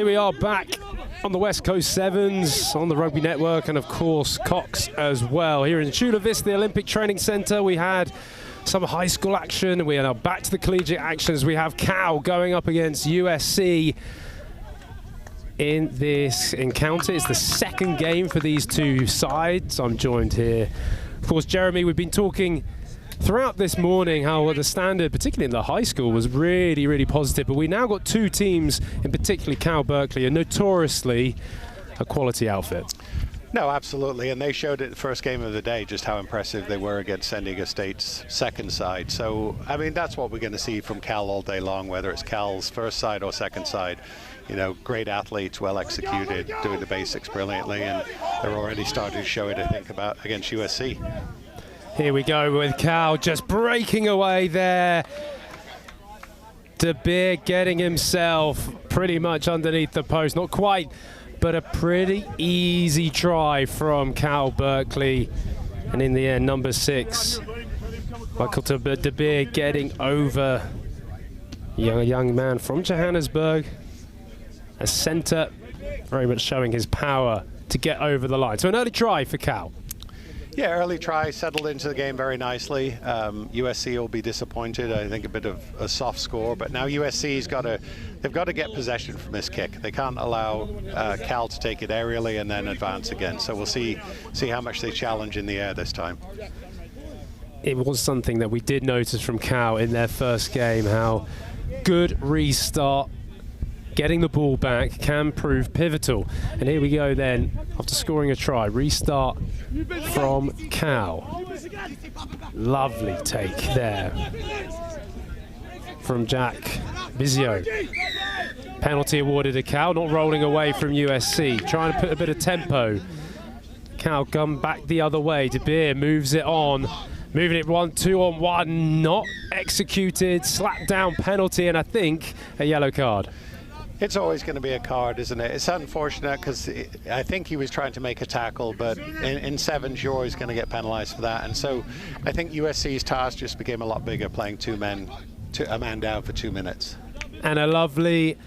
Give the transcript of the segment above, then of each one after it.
we are back on the West Coast Sevens, on the Rugby Network, and of course Cox as well. Here in Chula, Vista, the Olympic Training Center, we had some high school action. We are now back to the collegiate action as we have Cal going up against USC in this encounter. It's the second game for these two sides. I'm joined here, of course, Jeremy. We've been talking throughout this morning how the standard, particularly in the high school, was really, really positive. But we now got two teams, in particularly Cal Berkeley, are notoriously a quality outfit. No, absolutely, and they showed it the first game of the day just how impressive they were against San Diego State's second side. So, I mean, that's what we're going to see from Cal all day long, whether it's Cal's first side or second side. You know, great athletes, well executed, doing the basics brilliantly, and they're already starting to show it, I think, about against USC. Here we go with Cal just breaking away there. De Beer getting himself pretty much underneath the post. Not quite, but a pretty easy try from Cal Berkeley. And in the end, number 6, Michael De Beer getting over a young man from Johannesburg. A center, very much showing his power to get over the line. So an early try for Cal. Yeah, early try, settled into the game very nicely. USC will be disappointed. I think a bit of a soft score, but now USC's they've got to get possession from this kick. They can't allow Cal to take it aerially and then advance again. So we'll see how much they challenge in the air this time. It was something that we did notice from Cal in their first game, how good restart, getting the ball back can prove pivotal. And here we go then, after scoring a try, restart from Cal. Lovely take there from Jack Bizio. Penalty awarded to Cal, not rolling away from USC, trying to put a bit of tempo. Cal come back the other way. De Beer moves it on, moving it 1-2-on-1, not executed, slap down penalty, and I think a yellow card. It's always going to be a card, isn't it? It's unfortunate because I think he was trying to make a tackle, but in sevens, you're always going to get penalized for that. And so I think USC's task just became a lot bigger, playing a man down for 2 minutes. And a lovely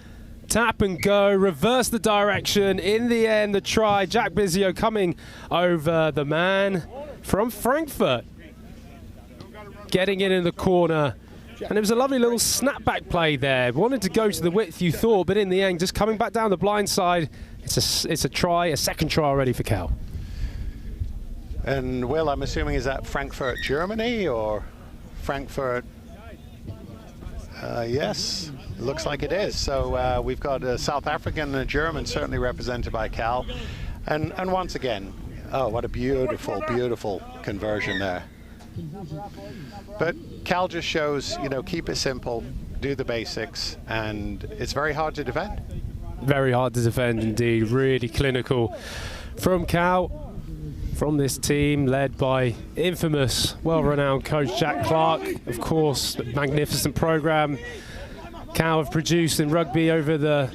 tap and go, reverse the direction. In the end, the try, Jack Bizio coming over the man from Frankfurt, getting it in the corner. And it was a lovely little snapback play there. Wanted to go to the width, you thought, but in the end, just coming back down the blind side, it's a try, a second try already for Cal. And Will, I'm assuming, is that Frankfurt, Germany, or Frankfurt? Yes, it looks like it is. So we've got a South African and a German, certainly represented by Cal. And once again, oh, what a beautiful, beautiful conversion there. But Cal just shows, you know, keep it simple, do the basics, and it's very hard to defend. Very hard to defend indeed, really clinical from Cal, from this team led by infamous, well-renowned coach Jack Clark. Of course, the magnificent program Cal have produced in rugby over the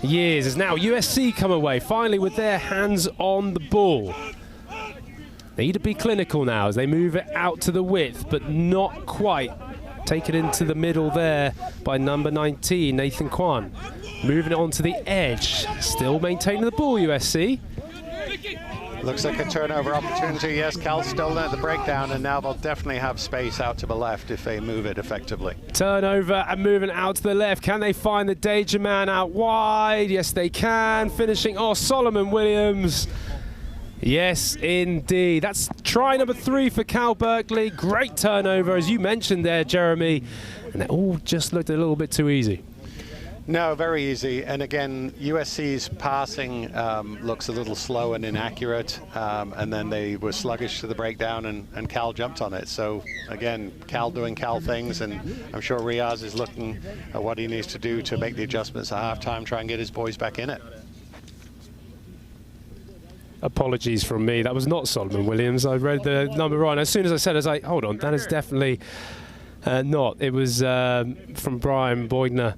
years. As now USC come away, finally with their hands on the ball. They need to be clinical now as they move it out to the width, but not quite. Take it into the middle there by number 19, Nathan Kwan. Moving it onto the edge, still maintaining the ball, USC. Looks like a turnover opportunity. Yes, Cal's still at the breakdown, and now they'll definitely have space out to the left if they move it effectively. Turnover and moving out to the left. Can they find the danger man out wide? Yes, they can. Finishing off Solomon Williams. Yes, indeed. That's try number 3 for Cal Berkeley. Great turnover, as you mentioned there, Jeremy. And it all just looked a little bit too easy. No, very easy. And again, USC's passing looks a little slow and inaccurate. And then they were sluggish to the breakdown, and Cal jumped on it. So again, Cal doing Cal things. And I'm sure Riaz is looking at what he needs to do to make the adjustments at halftime, try and get his boys back in it. Apologies from me. That was not Solomon Williams. I read the number wrong. As soon as I said it, I was like, hold on, that is definitely not. It was from Brian Boydner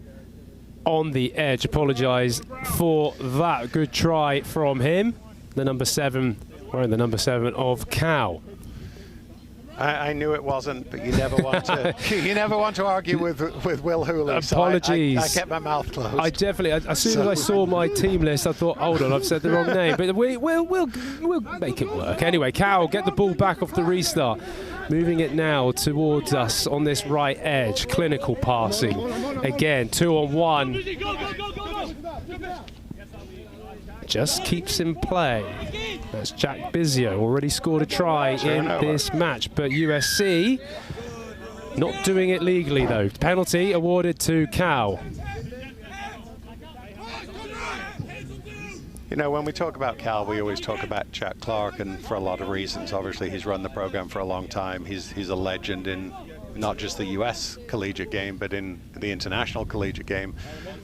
on the edge. Apologise for that. Good try from him. The number 7, wearing the number 7 of Cal. I knew it wasn't, but you never want to. You never want to argue with Will Hooley. Apologies. So I kept my mouth closed. I definitely, as soon as I saw my team list, I thought, hold on, I've said the wrong name. But we'll make it work. Anyway, Cal, get the ball back off the restart. Moving it now towards us on this right edge. Clinical passing. Again, 2-on-1. Just keeps in play. That's Jack Bizio, already scored a try in this match, but USC not doing it legally though. Penalty awarded to Cal. You know, when we talk about Cal, we always talk about Jack Clark, and for a lot of reasons. Obviously, he's run the program for a long time. He's a legend in not just the US collegiate game, but in the international collegiate game.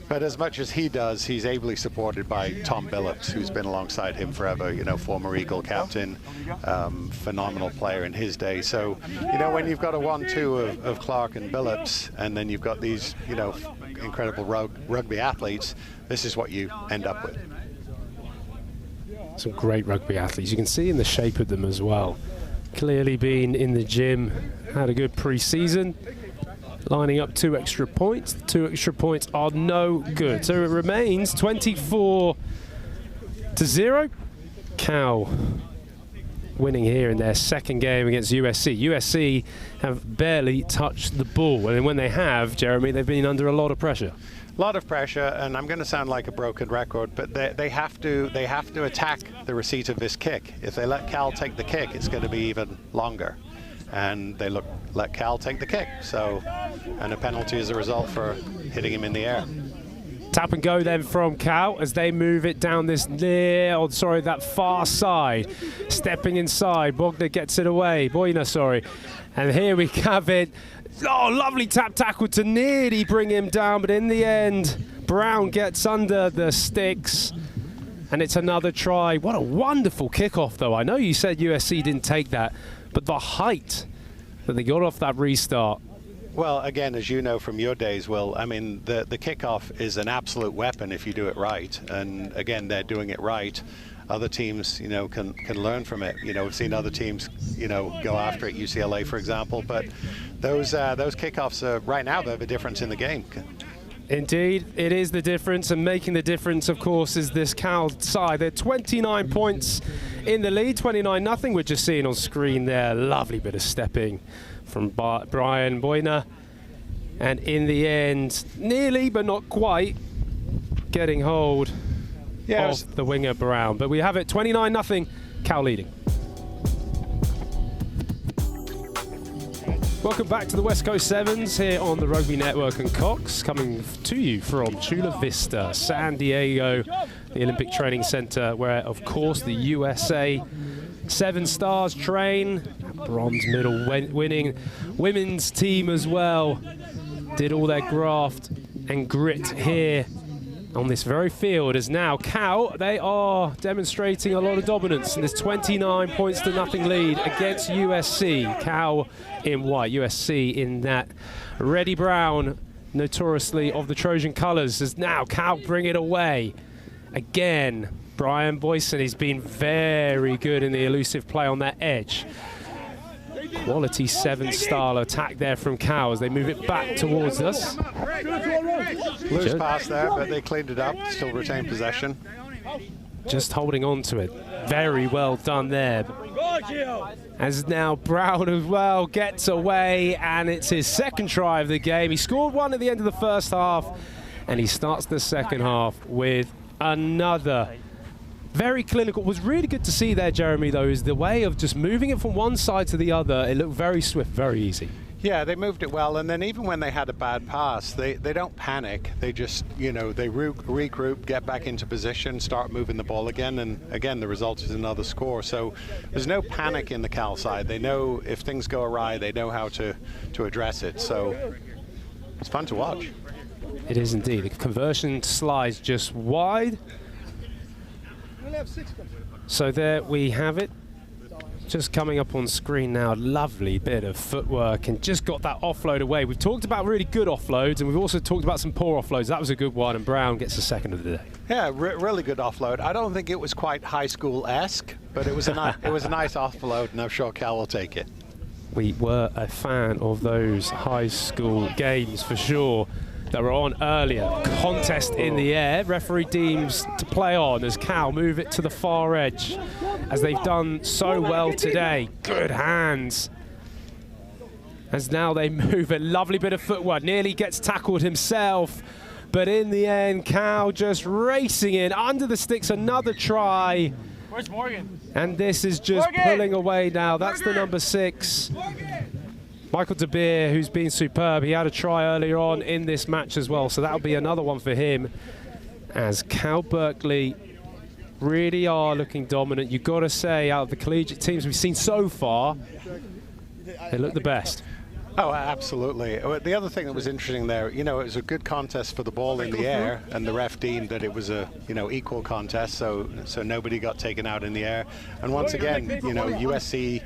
But as much as he does, he's ably supported by Tom Billups, who's been alongside him forever, you know, former Eagle captain, phenomenal player in his day. So, you know, when you've got a 1-2 of Clark and Billups, and then you've got these, you know, incredible rugby athletes, this is what you end up with. Some great rugby athletes. You can see in the shape of them as well. Clearly been in the gym, had a good pre-season, lining up 2 extra points. 2 extra points are no good. So it remains 24-0. Cal winning here in their second game against USC. USC have barely touched the ball, and when they have, Jeremy, they've been under a lot of pressure. A lot of pressure, and I'm going to sound like a broken record, but they have to attack the receipt of this kick. If they let Cal take the kick, it's going to be even longer, and they let Cal take the kick. So, and a penalty as a result for hitting him in the air. Tap and go then from Cal as they move it down this that far side. Stepping inside, Bogner gets it away. Boyner, sorry. And here we have it. Oh, lovely tap tackle to nearly bring him down, but in the end, Brown gets under the sticks, and it's another try. What a wonderful kickoff, though. I know you said USC didn't take that, but the height that they got off that restart. Well, again, as you know from your days, Will, I mean, the kickoff is an absolute weapon if you do it right, and again, they're doing it right. Other teams, you know, can learn from it. You know, we've seen other teams, you know, go after it, UCLA, for example, but those kickoffs right now, they're the difference in the game. Indeed, it is the difference, and making the difference, of course, is this Cal side. They're 29 points in the lead, 29-0. We're just seeing on screen there, lovely bit of stepping from Brian Boyner, and in the end, nearly but not quite, getting hold of the winger Brown. But we have it 29-0, Cal leading. Welcome back to the West Coast Sevens here on the Rugby Network and Cox, coming to you from Chula Vista, San Diego, the Olympic Training Center, where, of course, the USA 7 Stars train. Bronze medal winning women's team as well did all their graft and grit here on this very field, as now Cal, they are demonstrating a lot of dominance in this 29 points to nothing lead against USC. Cal in white, USC in that reddy brown, notoriously of the Trojan colors, as now Cal bring it away. Again, Brian Boyson, he's been very good in the elusive play on that edge. Quality 7-style attack there from Cal as they move it back towards us. Loose pass there, but they cleaned it up, still retain possession. Just holding on to it. Very well done there. As now Brown as well gets away, and it's his second try of the game. He scored one at the end of the first half, and he starts the second half with another. Very clinical. It was really good to see there, Jeremy, though, is the way of just moving it from one side to the other. It looked very swift, very easy. Yeah, they moved it well, and then even when they had a bad pass, they don't panic. They just, you know, they regroup, get back into position, start moving the ball again, and again, the result is another score. So there's no panic in the Cal side. They know if things go awry, they know how to address it. So it's fun to watch. It is indeed. The conversion slides just wide. So there we have it. Just coming up on screen now, lovely bit of footwork, and just got that offload away. We've talked about really good offloads, and we've also talked about some poor offloads. That was a good one, and Brown gets the second of the day. Yeah, really good offload. I don't think it was quite high school-esque, but it was a nice offload, and I'm sure Cal will take it. We were a fan of those high school games for sure that were on earlier. Contest in the air. Referee deems to play on as Cal move it to the far edge, as they've done so well today. Good hands. As now they move a lovely bit of footwork. Nearly gets tackled himself. But in the end, Cal just racing in under the sticks. Another try. Where's Morgan? And this is just pulling away now. That's the number 6. Michael De Beer, who's been superb. He had a try earlier on in this match as well, so that'll be another one for him. As Cal Berkeley really are looking dominant. You've got to say, out of the collegiate teams we've seen so far, they look the best. Oh, absolutely. The other thing that was interesting there, you know, it was a good contest for the ball in the air, and the ref deemed that it was a, you know, equal contest, so nobody got taken out in the air. And once again, you know, USC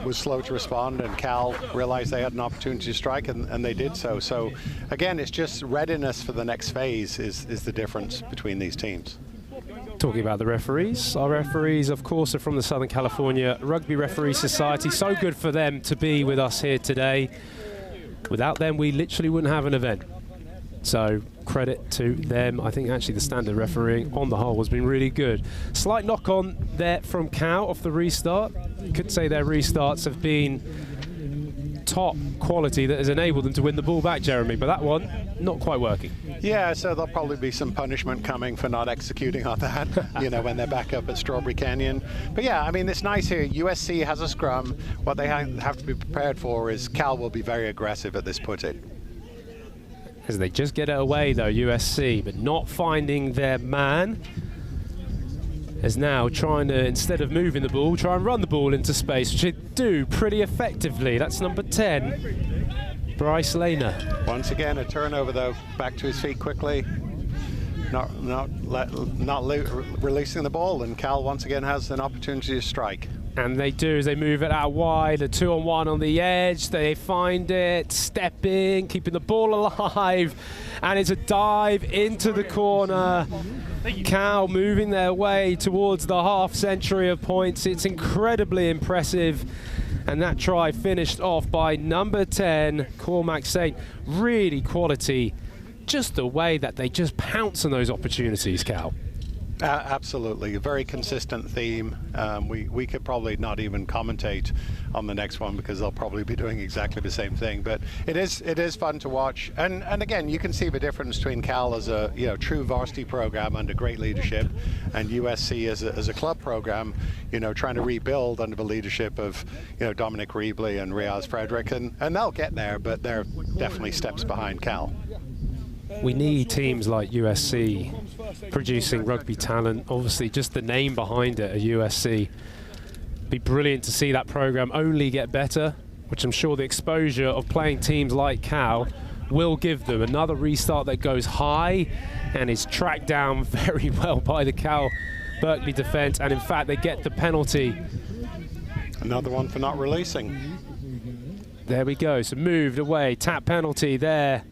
was slow to respond, and Cal realized they had an opportunity to strike, and they did so. So again, it's just readiness for the next phase is the difference between these teams. Talking about the referees, our referees, of course, are from the Southern California Rugby Referee Society. So good for them to be with us here today. Without them, we literally wouldn't have an event. So credit to them. I think actually the standard refereeing on the whole has been really good. Slight knock on there from Cal off the restart. You could say their restarts have been top quality that has enabled them to win the ball back, Jeremy, but that one not quite working. Yeah, so there'll probably be some punishment coming for not executing on that, you know, when they're back up at Strawberry Canyon. But yeah, I mean, it's nice here. USC has a scrum. What they have to be prepared for is Cal will be very aggressive at this put-it. As they just get it away though, USC, but not finding their man. Is now trying to, instead of moving the ball, try and run the ball into space, which they do pretty effectively. That's number 10, Bryce Lehner. Once again, a turnover though, back to his feet quickly. Not releasing the ball, and Cal once again has an opportunity to strike. And they do, as they move it out wide, a 2-on-1 on the edge. They find it, stepping, keeping the ball alive, and it's a dive into the corner. Cal moving their way towards the half century of points. It's incredibly impressive. And that try finished off by number 10, Cormac Saint. Really quality, just the way that they just pounce on those opportunities, Cal. Absolutely, a very consistent theme. We could probably not even commentate on the next one because they'll probably be doing exactly the same thing. But it is fun to watch, and again, you can see the difference between Cal as a true varsity program under great leadership, and USC as a club program, trying to rebuild under the leadership of Dominic Reebley and Riaz Frederick, and they'll get there, but they're definitely steps behind Cal. We need teams like USC producing rugby talent. Obviously, just the name behind it at USC. Be brilliant to see that program only get better, which I'm sure the exposure of playing teams like Cal will give them. Another restart that goes high and is tracked down very well by the Cal Berkeley defense, and in fact they get the penalty. Another one for not releasing. There we go, so moved away, tap penalty there.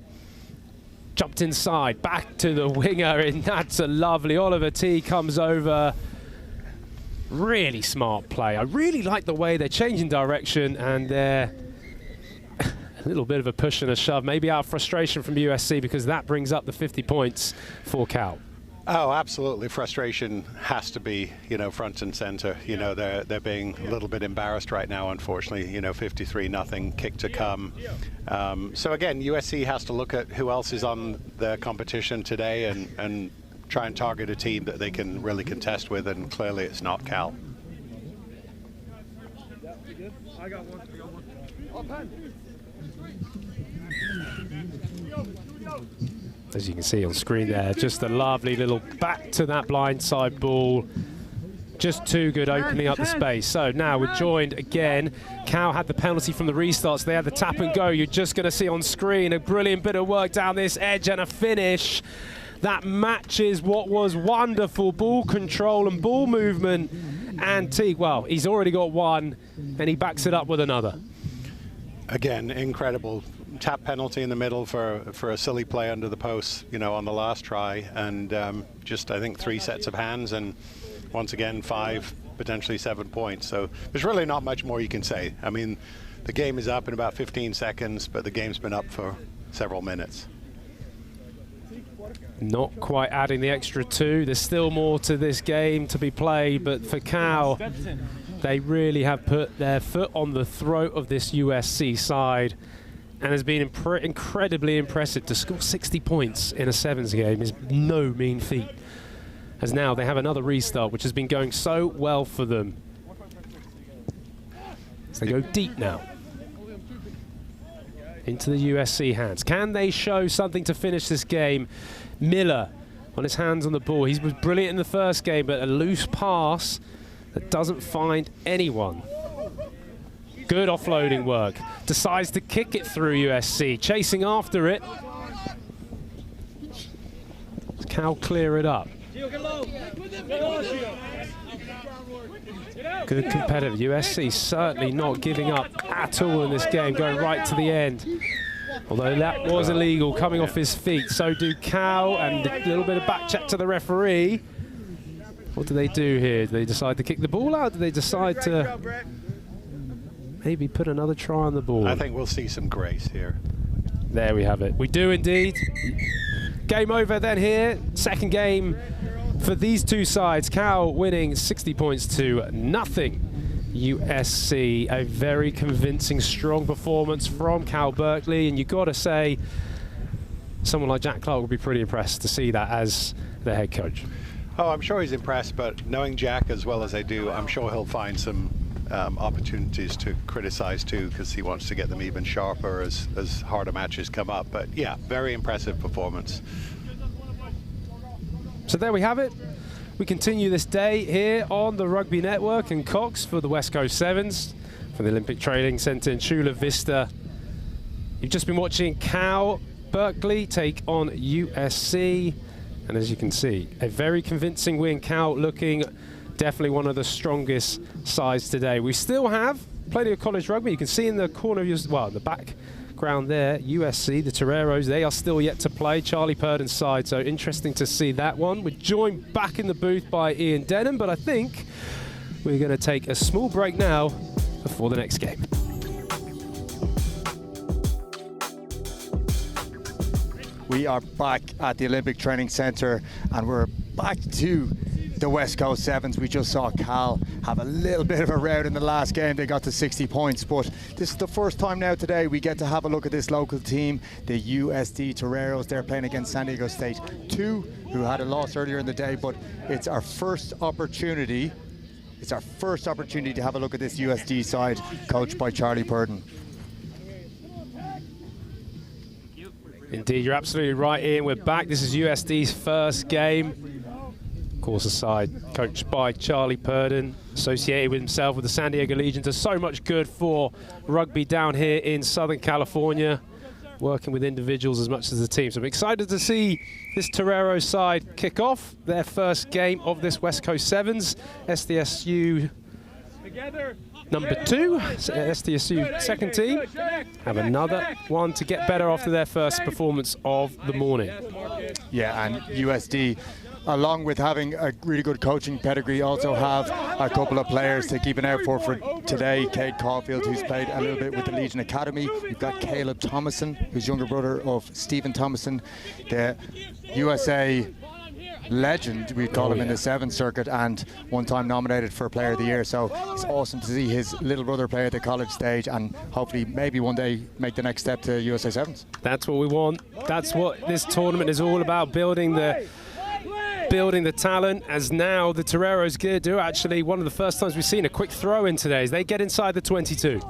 Jumped inside, back to the winger, and that's a lovely. Oliver T comes over. Really smart play. I really like the way they're changing direction, and they're a little bit of a push and a shove, maybe out of frustration from USC, because that brings up the 50 points for Cal. Oh, absolutely. Frustration has to be, front and center. They're being a little bit embarrassed right now, unfortunately. 53-0, kick to come. So again, USC has to look at who else is on the competition today and try and target a team that they can really contest with, and clearly it's not Cal. I got one. As you can see on screen there, just a lovely little back to that blindside ball. Just too good opening up the space. So now we're joined again. Cal had the penalty from the restarts. They had the tap and go. You're just going to see on screen a brilliant bit of work down this edge and a finish that matches what was wonderful ball control and ball movement. And Teague, well, he's already got one, and he backs it up with another. Again, incredible. Tap penalty in the middle for a silly play under the post, on the last try, and just I think 3 sets of hands, and once again 5, potentially 7 points. So there's really not much more you can say. I mean, The game is up in about 15 seconds, but the game's been up for several minutes. Not quite adding the extra 2. There's still more to this game to be played, but for Cal, they really have put their foot on the throat of this USC side, and has been incredibly impressive. To score 60 points in a sevens game is no mean feat, as now they have another restart, which has been going so well for them. So they go deep now into the USC hands. Can they show something to finish this game? Miller on his hands on the ball. He was brilliant in the first game, but a loose pass that doesn't find anyone. Good offloading work. Decides to kick it through USC. Chasing after it. Cal clear it up. Good competitive. USC certainly not giving up at all in this game, going right to the end. Although that was illegal, coming off his feet. So do Cal, and a little bit of back check to the referee. What do they do here? Do they decide to kick the ball out? Do they decide to maybe put another try on the board? I think we'll see some grace here. There we have it. We do indeed. Game over then here. Second game for these two sides. Cal winning 60 points to nothing. USC, a very convincing, strong performance from Cal Berkeley, and you've got to say someone like Jack Clark would be pretty impressed to see that as the head coach. Oh, I'm sure he's impressed, but knowing Jack as well as I do, I'm sure he'll find some opportunities to criticize too, because he wants to get them even sharper as harder matches come up. But yeah, very impressive performance. So there we have it. We continue this day here on the Rugby Network in Cox for the West Coast Sevens from the Olympic Training Centre in Chula, Vista. You've just been watching Cal Berkeley take on USC, and as you can see, a very convincing win. Cal looking definitely one of the strongest sides today. We still have plenty of college rugby. You can see in the corner of your, well, the background there, USC, the Toreros, they are still yet to play. Charlie Purden's side, so interesting to see that one. We're joined back in the booth by Ian Denham, but I think we're going to take a small break now before the next game. We are back at the Olympic Training Centre, and we're back to the West Coast Sevens. We just saw Cal have a little bit of a rout in the last game. They got to 60 points, but this is the first time now today we get to have a look at this local team, the USD Toreros. They're playing against San Diego State 2, who had a loss earlier in the day, but it's our first opportunity. It's our first opportunity to have a look at this USD side, coached by Charlie Purden. Indeed, you're absolutely right, Ian. We're back. This is USD's first game. Of course, a side coached by Charlie Purden, associated with himself with the San Diego Legion, does so much good for rugby down here in Southern California, working with individuals as much as the team. So I'm excited to see this Torero side kick off their first game of this West Coast Sevens. SDSU number 2, SDSU second team, have another one to get better after their first performance of the morning. Yeah, and USD, along with having a really good coaching pedigree, also have a couple of players to keep an eye out for today. Cade Caulfield, who's played a little bit with the Legion Academy. We've got Caleb Thomason, who's younger brother of Stephen Thomason, the USA legend, we call him in the Sevens circuit, and one time nominated for Player of the Year. So it's awesome to see his little brother play at the college stage, and hopefully maybe one day make the next step to USA Sevens. That's what we want. That's what this tournament is all about, building the talent, as now the Toreros do actually one of the first times we've seen a quick throw in today as they get inside the 22.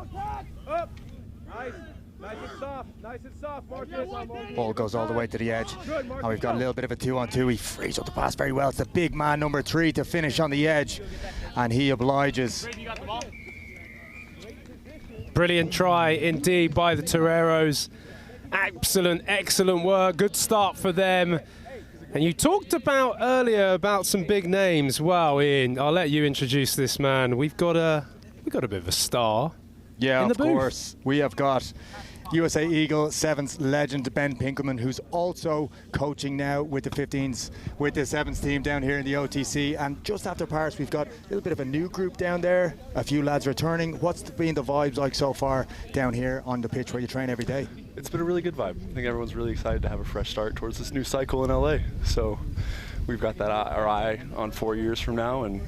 Nice and soft, Marcus. Ball goes all the way to the edge, and we've got a little bit of a 2-on-2. He frees up the pass very well. It's the big man number 3 to finish on the edge, and he obliges. Brilliant try indeed by the Toreros. Excellent work. Good start for them. And you talked about earlier about some big names. Wow, Ian, I'll let you introduce this man. We've got a bit of a star. Yeah, in the of booth. course. We have got USA Eagle Sevens legend Ben Pinkelman, who's also coaching now with the 15s, with the Sevens team down here in the OTC. And just after Paris, we've got a little bit of a new group down there, a few lads returning. What's been the vibes like so far down here on the pitch where you train every day? It's been a really good vibe. I think everyone's really excited to have a fresh start towards this new cycle in LA. So we've got that our eye on 4 years from now, and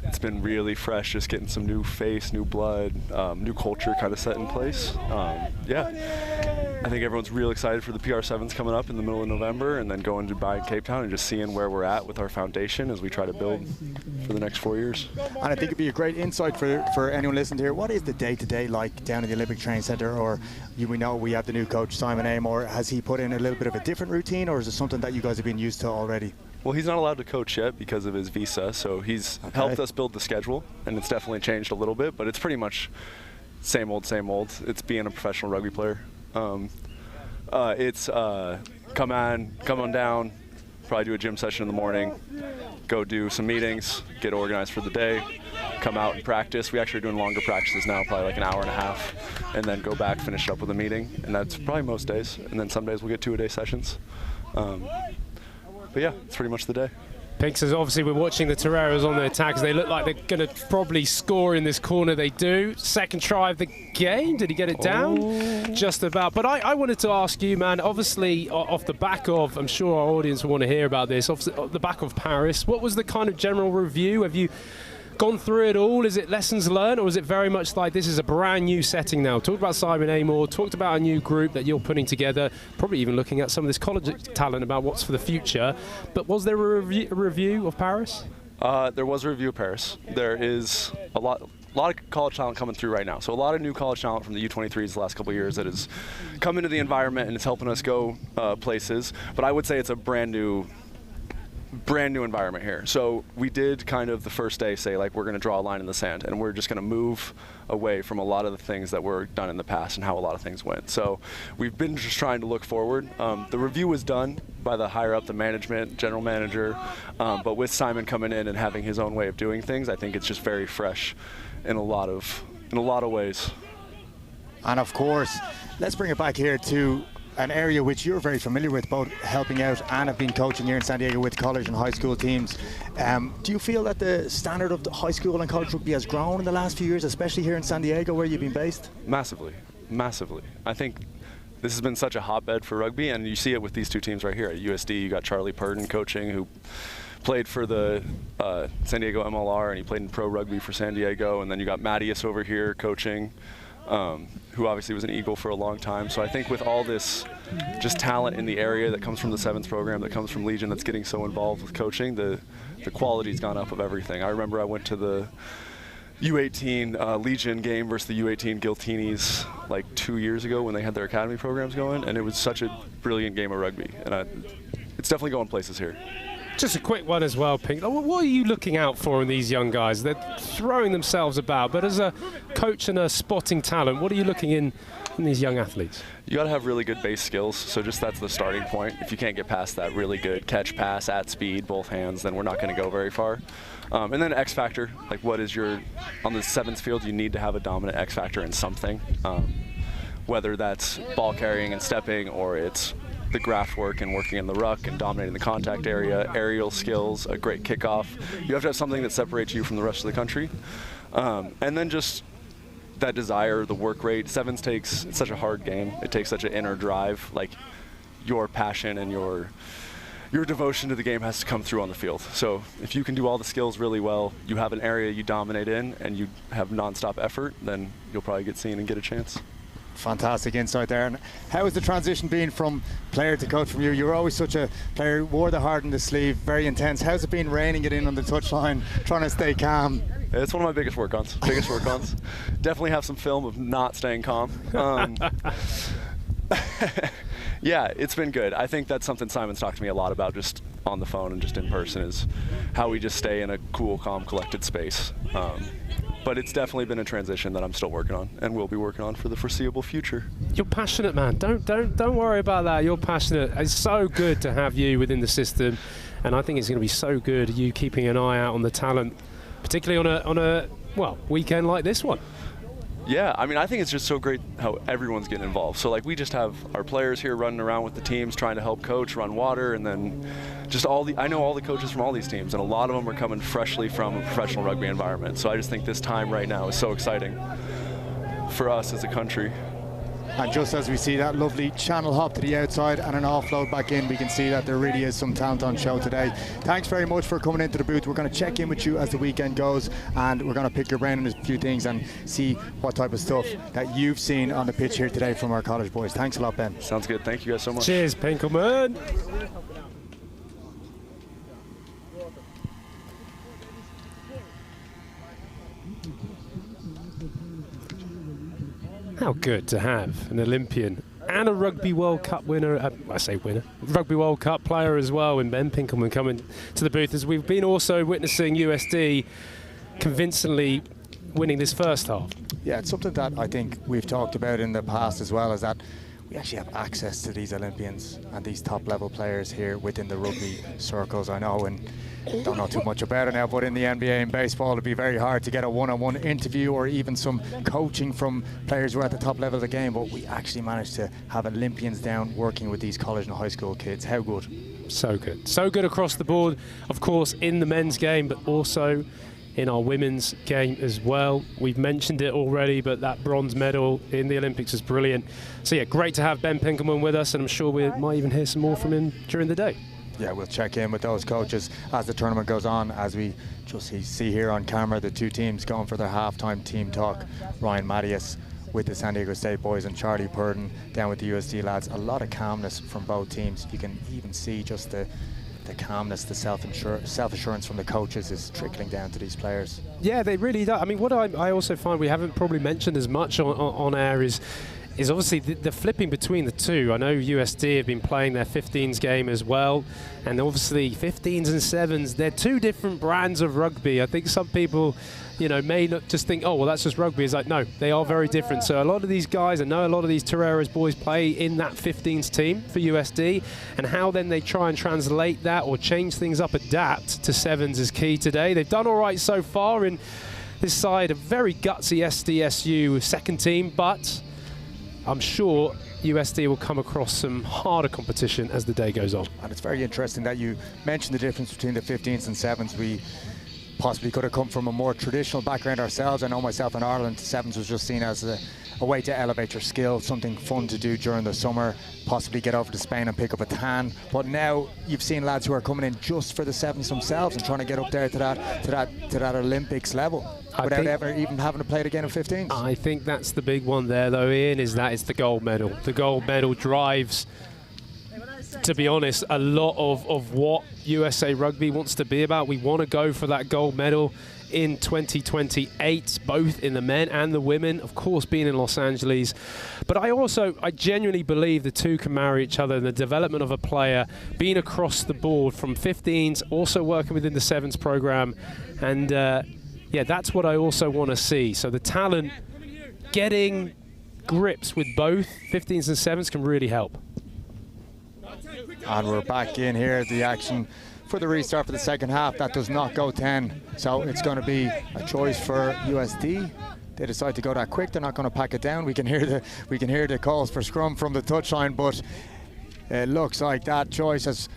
it's been really fresh, just getting some new face, new blood, new culture kind of set in place. Yeah, I think everyone's real excited for the PR7s coming up in the middle of November, and then going to Dubai and Cape Town and just seeing where we're at with our foundation as we try to build for the next 4 years. And I think it'd be a great insight for anyone listening here. What is the day-to-day like down in the Olympic Training Centre? Or we know we have the new coach, Simon Amor. Has he put in a little bit of a different routine, or is it something that you guys have been used to already? Well, he's not allowed to coach yet because of his visa, so he's helped us build the schedule, and it's definitely changed a little bit, but it's pretty much same old, same old. It's being a professional rugby player. It's come on down, probably do a gym session in the morning, go do some meetings, get organized for the day, come out and practice. We actually are doing longer practices now, probably like an hour and a half, and then go back, finish up with a meeting, and that's probably most days. And then some days we'll get 2-a-day sessions. But yeah, it's pretty much the day. Pinks, as obviously we're watching the Toreros on the attacks. They look like they're going to probably score in this corner. They do. Second try of the game. Did he get it down? Just about. But I wanted to ask you, man, obviously off the back of, I'm sure our audience will want to hear about this, off the back of Paris, what was the kind of general review? Have you gone through it all? Is it lessons learned, or is it very much like this is a brand new setting now? Talked about Simon Amor, talked about a new group that you're putting together, probably even looking at some of this college talent about what's for the future. But was there a review of Paris? There was a review of Paris. There is a lot of college talent coming through right now. So a lot of new college talent from the U23s the last couple of years that has come into the environment and it's helping us go places. But I would say it's a brand new environment here. So we did kind of the first day say, like, we're going to draw a line in the sand and we're just going to move away from a lot of the things that were done in the past and how a lot of things went. So we've been just trying to look forward. The review was done by the higher up, the management, general manager, but with Simon coming in and having his own way of doing things, I think it's just very fresh in a lot of ways. And of course, let's bring it back here to an area which you're very familiar with, both helping out and have been coaching here in San Diego with college and high school teams. Do you feel that the standard of the high school and college rugby has grown in the last few years, especially here in San Diego where you've been based? Massively. I think this has been such a hotbed for rugby, and you see it with these two teams right here. At USD, you got Charlie Purdon coaching, who played for the San Diego MLR, and he played in pro rugby for San Diego, and then you got Mattias over here coaching, who obviously was an Eagle for a long time. So I think with all this just talent in the area that comes from the Sevens program, that comes from Legion, that's getting so involved with coaching, the quality's gone up of everything. I remember I went to the U18 Legion game versus the U18 Giltinis like 2 years ago when they had their academy programs going, and it was such a brilliant game of rugby, and it's definitely going places here. Just a quick one as well, Pink. What are you looking out for in these young guys? They're throwing themselves about, but as a coach and a spotting talent, what are you looking in these young athletes? You got to have really good base skills, so just that's the starting point. If you can't get past that really good catch pass at speed, both hands, then we're not going to go very far. And then X factor, like what is your, on the sevens field, you need to have a dominant X factor in something, whether that's ball carrying and stepping, or it's the graft work and working in the ruck and dominating the contact area, aerial skills, a great kickoff. You have to have something that separates you from the rest of the country. And then just that desire, the work rate. Sevens it's such a hard game. It takes such an inner drive. Like your passion and your devotion to the game has to come through on the field. So if you can do all the skills really well, you have an area you dominate in, and you have nonstop effort, then you'll probably get seen and get a chance. Fantastic insight there. And how has the transition been from player to coach from you? You were always such a player, wore the heart in the sleeve, very intense. How's it been reining it in on the touchline, trying to stay calm? It's one of my biggest work-ons. Definitely have some film of not staying calm. Yeah, it's been good. I think that's something Simon's talked to me a lot about, just on the phone and just in person, is how we just stay in a cool, calm, collected space. But it's definitely been a transition that I'm still working on and will be working on for the foreseeable future. You're passionate, man. Don't worry about that. You're passionate. It's so good to have you within the system, and I think it's going to be so good you keeping an eye out on the talent, particularly on a weekend like this one. Yeah, I mean, I think it's just so great how everyone's getting involved. So, like, we just have our players here running around with the teams, trying to help coach, run water, and then just I know all the coaches from all these teams, and a lot of them are coming freshly from a professional rugby environment. So I just think this time right now is so exciting for us as a country. And just as we see that lovely channel hop to the outside and an offload back in, we can see that there really is some talent on show today. Thanks very much for coming into the booth. We're going to check in with you as the weekend goes, and we're going to pick your brain on a few things and see what type of stuff that you've seen on the pitch here today from our college boys. Thanks a lot, Ben. Sounds good. Thank you guys so much. Cheers, Pinkelman. How good to have an Olympian and a Rugby World Cup winner, I say winner, Rugby World Cup player as well, in Ben Pinkelman coming to the booth, as we've been also witnessing USD convincingly winning this first half. Yeah, it's something that I think we've talked about in the past as well, is that we actually have access to these Olympians and these top level players here within the rugby circles. I know, and don't know too much about it now, but in the NBA and baseball it'd be very hard to get a one-on-one interview or even some coaching from players who are at the top level of the game, but we actually managed to have Olympians down working with these college and high school kids. How good? So good. So good across the board, of course, in the men's game, but also in our women's game as well. We've mentioned it already, but that bronze medal in the Olympics is brilliant. So yeah, great to have Ben Pinkelman with us, and I'm sure we might even hear some more from him during the day. Yeah, we'll check in with those coaches as the tournament goes on, as we just see here on camera the two teams going for their halftime team talk. Ryan Mattias with the San Diego State boys and Charlie Purdon down with the USD lads. A lot of calmness from both teams. You can even see just the calmness, the self-assurance from the coaches is trickling down to these players. Yeah, they really do. I mean, what I also find we haven't probably mentioned as much on air is obviously the flipping between the two. I know USD have been playing their 15s game as well, and obviously 15s and 7s, they're two different brands of rugby. I think some people, may not just think, oh, well, that's just rugby. It's like, no, they are very different. So a lot of these guys, I know a lot of these Torrey's boys play in that 15s team for USD, and how then they try and translate that or change things up, adapt to 7s is key today. They've done all right so far in this side, a very gutsy SDSU second team, but I'm sure USD will come across some harder competition as the day goes on. And it's very interesting that you mentioned the difference between the 15s and 7s. We possibly could have come from a more traditional background ourselves. I know myself in Ireland, 7s was just seen as a way to elevate your skill, something fun to do during the summer, possibly get over to Spain and pick up a tan. But now you've seen lads who are coming in just for the 7s themselves and trying to get up there to that Olympics level, without ever even having to play it again in 15s. I think that's the big one there, though, Ian, is that it's the gold medal. The gold medal drives, to be honest, a lot of what USA Rugby wants to be about. We want to go for that gold medal in 2028, both in the men and the women, of course, being in Los Angeles. But I genuinely believe the two can marry each other in the development of a player, being across the board from 15s, also working within the 7s program. And yeah, that's what I also want to see. So the talent, getting grips with both 15s and 7s can really help. And we're back in here at the action for the restart for the second half. That does not go 10, so it's going to be a choice for USD. They decide to go that quick. They're not going to pack it down. We can hear the calls for scrum from the touchline, but it looks like that choice has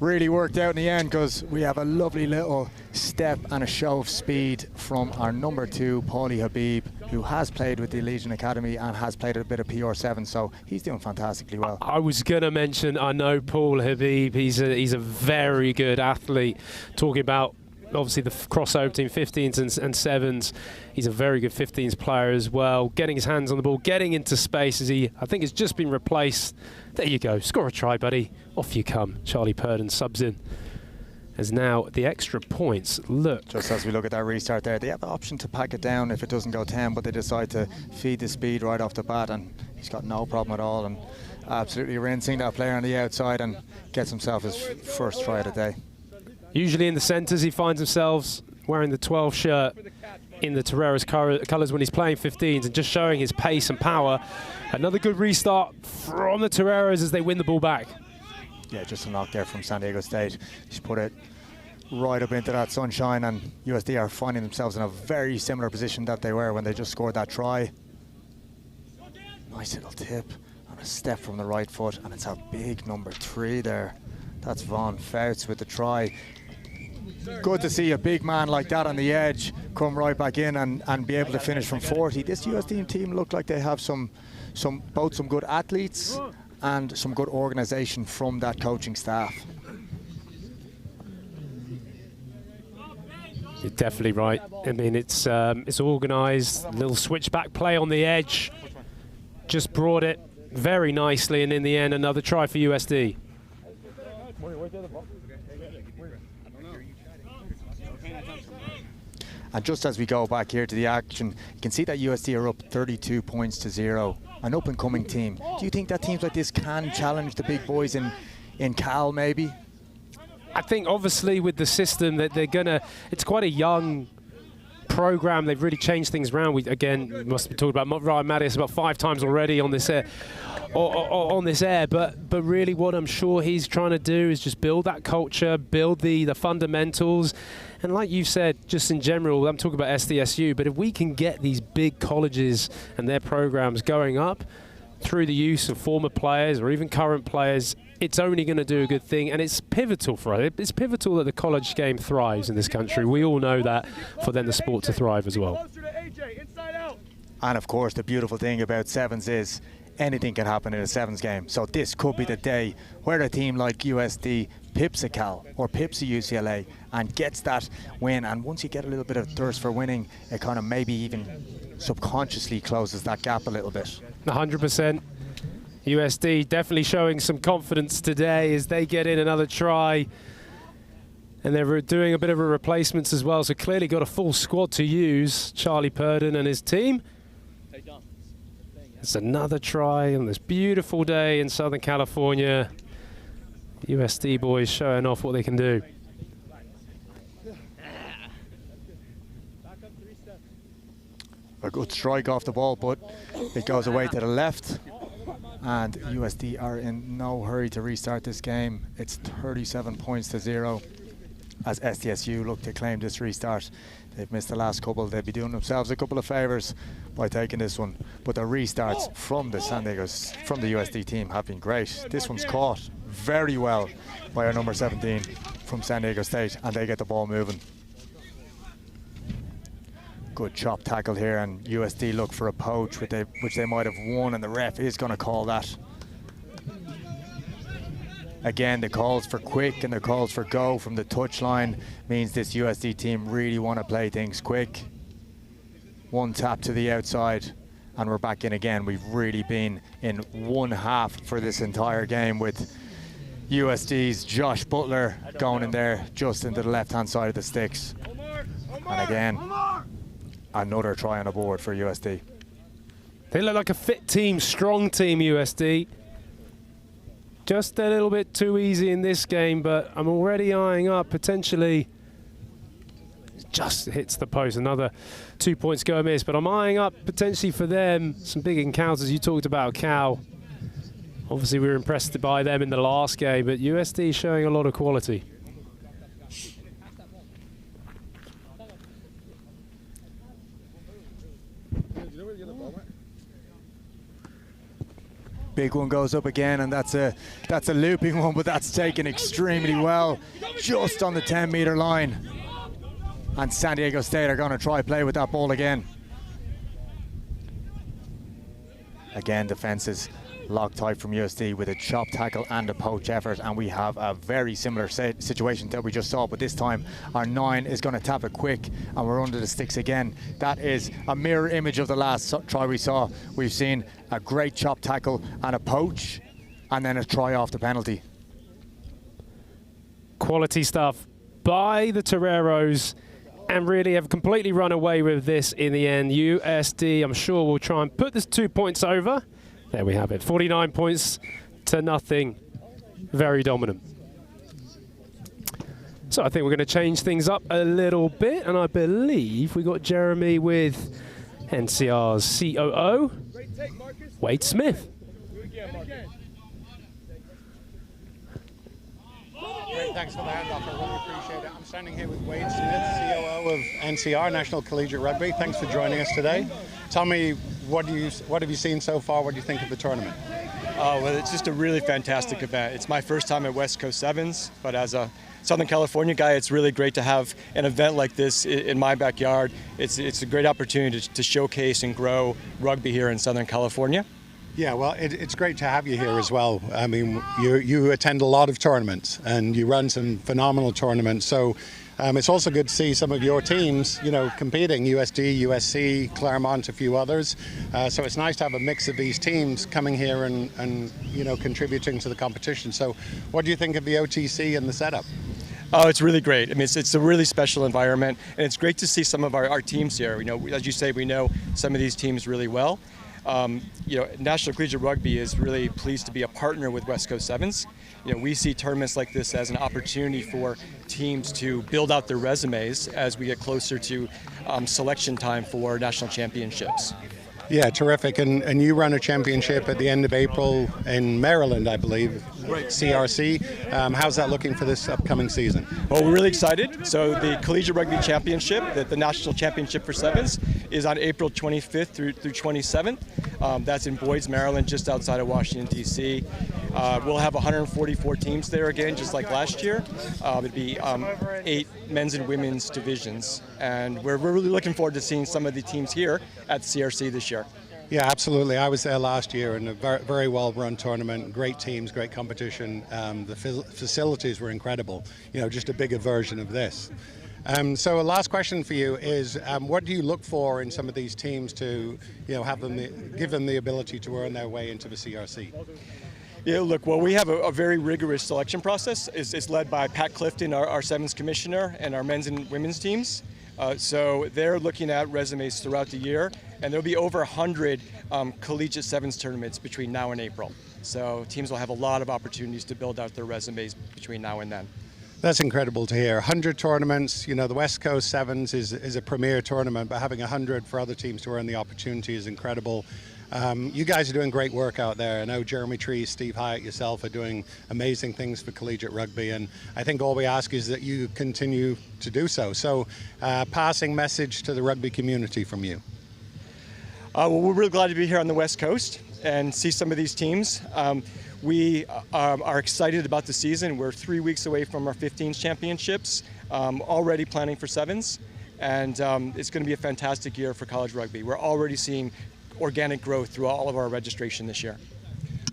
really worked out in the end, because we have a lovely little step and a show of speed from our number 2, Paulie Habib, who has played with the Legion Academy and has played a bit of PR7, so he's doing fantastically well. I was going to mention, I know Paul Habib, he's a very good athlete. Talking about obviously the crossover between 15s and 7s, he's a very good 15s player as well, getting his hands on the ball, getting into space, as I think has just been replaced. There you go, score a try, buddy, off you come. Charlie Purdon subs in, as now the extra points look. Just as we look at that restart there, they have the option to pack it down if it doesn't go 10, but they decide to feed the speed right off the bat, and he's got no problem at all, and absolutely rinsing that player on the outside, and gets himself his first try of the day. Usually in the centres, he finds himself wearing the 12 shirt in the Torrey's colours when he's playing 15s, and just showing his pace and power. Another good restart from the Torrey's as they win the ball back. Yeah, just a knock there from San Diego State. Just put it right up into that sunshine, and USD are finding themselves in a very similar position that they were when they just scored that try. Nice little tip and a step from the right foot, and it's a big number 3 there. That's Von Fouts with the try. Good to see a big man like that on the edge come right back in and be able to finish from 40. This USD team look like they have both some good athletes and some good organisation from that coaching staff. You're definitely right. I mean, it's organised. Little switchback play on the edge. Just brought it very nicely, and in the end, another try for USD. And just as we go back here to the action, you can see that USD are up 32 points to 0. An up-and-coming team. Do you think that teams like this can challenge the big boys in Cal, maybe? I think obviously with the system that they're gonna, it's quite a young program. They've really changed things around. We again must have talked about Ryan Mattis about 5 times already on this air, on this air. But really, what I'm sure he's trying to do is just build that culture, build the fundamentals, and like you said, just in general, I'm talking about SDSU. But if we can get these big colleges and their programs going up through the use of former players or even current players, it's only going to do a good thing, and it's pivotal for it. It's pivotal that the college game thrives in this country. We all know that, for then the sport to thrive as well. And of course, the beautiful thing about sevens is anything can happen in a sevens game. So this could be the day where a team like USD pips a Cal or pips a UCLA and gets that win. And once you get a little bit of thirst for winning, it kind of maybe even subconsciously closes that gap a little bit. 100%. USD definitely showing some confidence today as they get in another try. And they're doing a bit of a replacements as well, so clearly got a full squad to use. Charlie Purdon and his team. It's another try on this beautiful day in Southern California. USD boys showing off what they can do. A good strike off the ball, but it goes away to the left. And USD are in no hurry to restart this game. It's 37 points to 0 as SDSU look to claim this restart. They've missed the last couple. They'll be doing themselves a couple of favours by taking this one. But the restarts from the USD team have been great. This one's caught very well by our number 17 from San Diego State, and they get the ball moving. Good chop tackle here, and USD look for a poach, which they might have won, and the ref is going to call that. Again, the calls for quick and the calls for go from the touchline means this USD team really want to play things quick. One tap to the outside, and we're back in again. We've really been in one half for this entire game with USD's Josh Butler going in there just into the left-hand side of the sticks. And again, another try on the board for USD. They look like a fit team, strong team, USD. Just a little bit too easy in this game, but I'm already eyeing up potentially. Just hits the post, another 2 points go miss, but I'm eyeing up potentially for them some big encounters. You talked about Cal. Obviously we were impressed by them in the last game, but USD showing a lot of quality. Big one goes up again, and that's a looping one, but that's taken extremely well, just on the 10-meter line. And San Diego State are going to try play with that ball again. Again, defenses locked tight from USD with a chop tackle and a poach effort, and we have a very similar situation that we just saw, but this time our 9 is going to tap it quick, and we're under the sticks again. That is a mirror image of the last try we saw. We've seen a great chop tackle and a poach, and then a try off the penalty. Quality stuff by the Toreros, and really have completely run away with this in the end. USD, I'm sure, will try and put this 2 points over. There we have it, 49 points to nothing. Very dominant. So I think we're going to change things up a little bit, and I believe we got Jeremy with NCR's COO, Wade Smith. Great, thanks for the handoff. I really appreciate it. I'm Standing here with Wade Smith, COO of NCR, National Collegiate Rugby. Thanks for joining us today. Tell me, what have you seen so far? What do you think of the tournament? Oh, well, it's just a really fantastic event. It's my first time at West Coast Sevens, but as a Southern California guy, it's really great to have an event like this in my backyard. It's a great opportunity to showcase and grow rugby here in Southern California. Yeah, well, it's great to have you here as well. I mean, you attend a lot of tournaments and you run some phenomenal tournaments. So it's also good to see some of your teams, competing, USD, USC, Claremont, a few others. So it's nice to have a mix of these teams coming here and contributing to the competition. So what do you think of the OTC and the setup? Oh, it's really great. I mean, it's a really special environment, and it's great to see some of our teams here. As you say, we know some of these teams really well. National Collegiate Rugby is really pleased to be a partner with West Coast Sevens. We see tournaments like this as an opportunity for teams to build out their resumes as we get closer to selection time for national championships. Yeah, terrific. And you run a championship at the end of April in Maryland, I believe, right. CRC. How's that looking for this upcoming season? Well, we're really excited. So the Collegiate Rugby Championship, the National Championship for Sevens, is on April 25th through 27th. That's in Boyds, Maryland, just outside of Washington, D.C. We'll have 144 teams there again, just like last year. It'll be 8 men's and women's divisions. And we're really looking forward to seeing some of the teams here at CRC this year. Yeah, absolutely. I was there last year, and a very, very well-run tournament. Great teams, great competition. The facilities were incredible. Just a bigger version of this. So a last question for you is, what do you look for in some of these teams to, have them, give them the ability to earn their way into the CRC? Yeah, look, well, we have a very rigorous selection process. It's led by Pat Clifton, our Sevens commissioner, and our men's and women's teams. So they're looking at resumes throughout the year, and there'll be over 100 collegiate sevens tournaments between now and April. So teams will have a lot of opportunities to build out their resumes between now and then. That's incredible to hear. 100 tournaments, the West Coast Sevens is a premier tournament, but having 100 for other teams to earn the opportunity is incredible. You guys are doing great work out there. I know Jeremy Tree, Steve Hyatt, yourself are doing amazing things for collegiate rugby, and I think all we ask is that you continue to do so. So, passing message to the rugby community from you. Well, we're really glad to be here on the West Coast and see some of these teams. We are excited about the season. We're 3 weeks away from our 15s championships, already planning for sevens, and it's going to be a fantastic year for college rugby. We're already seeing organic growth through all of our registration this year.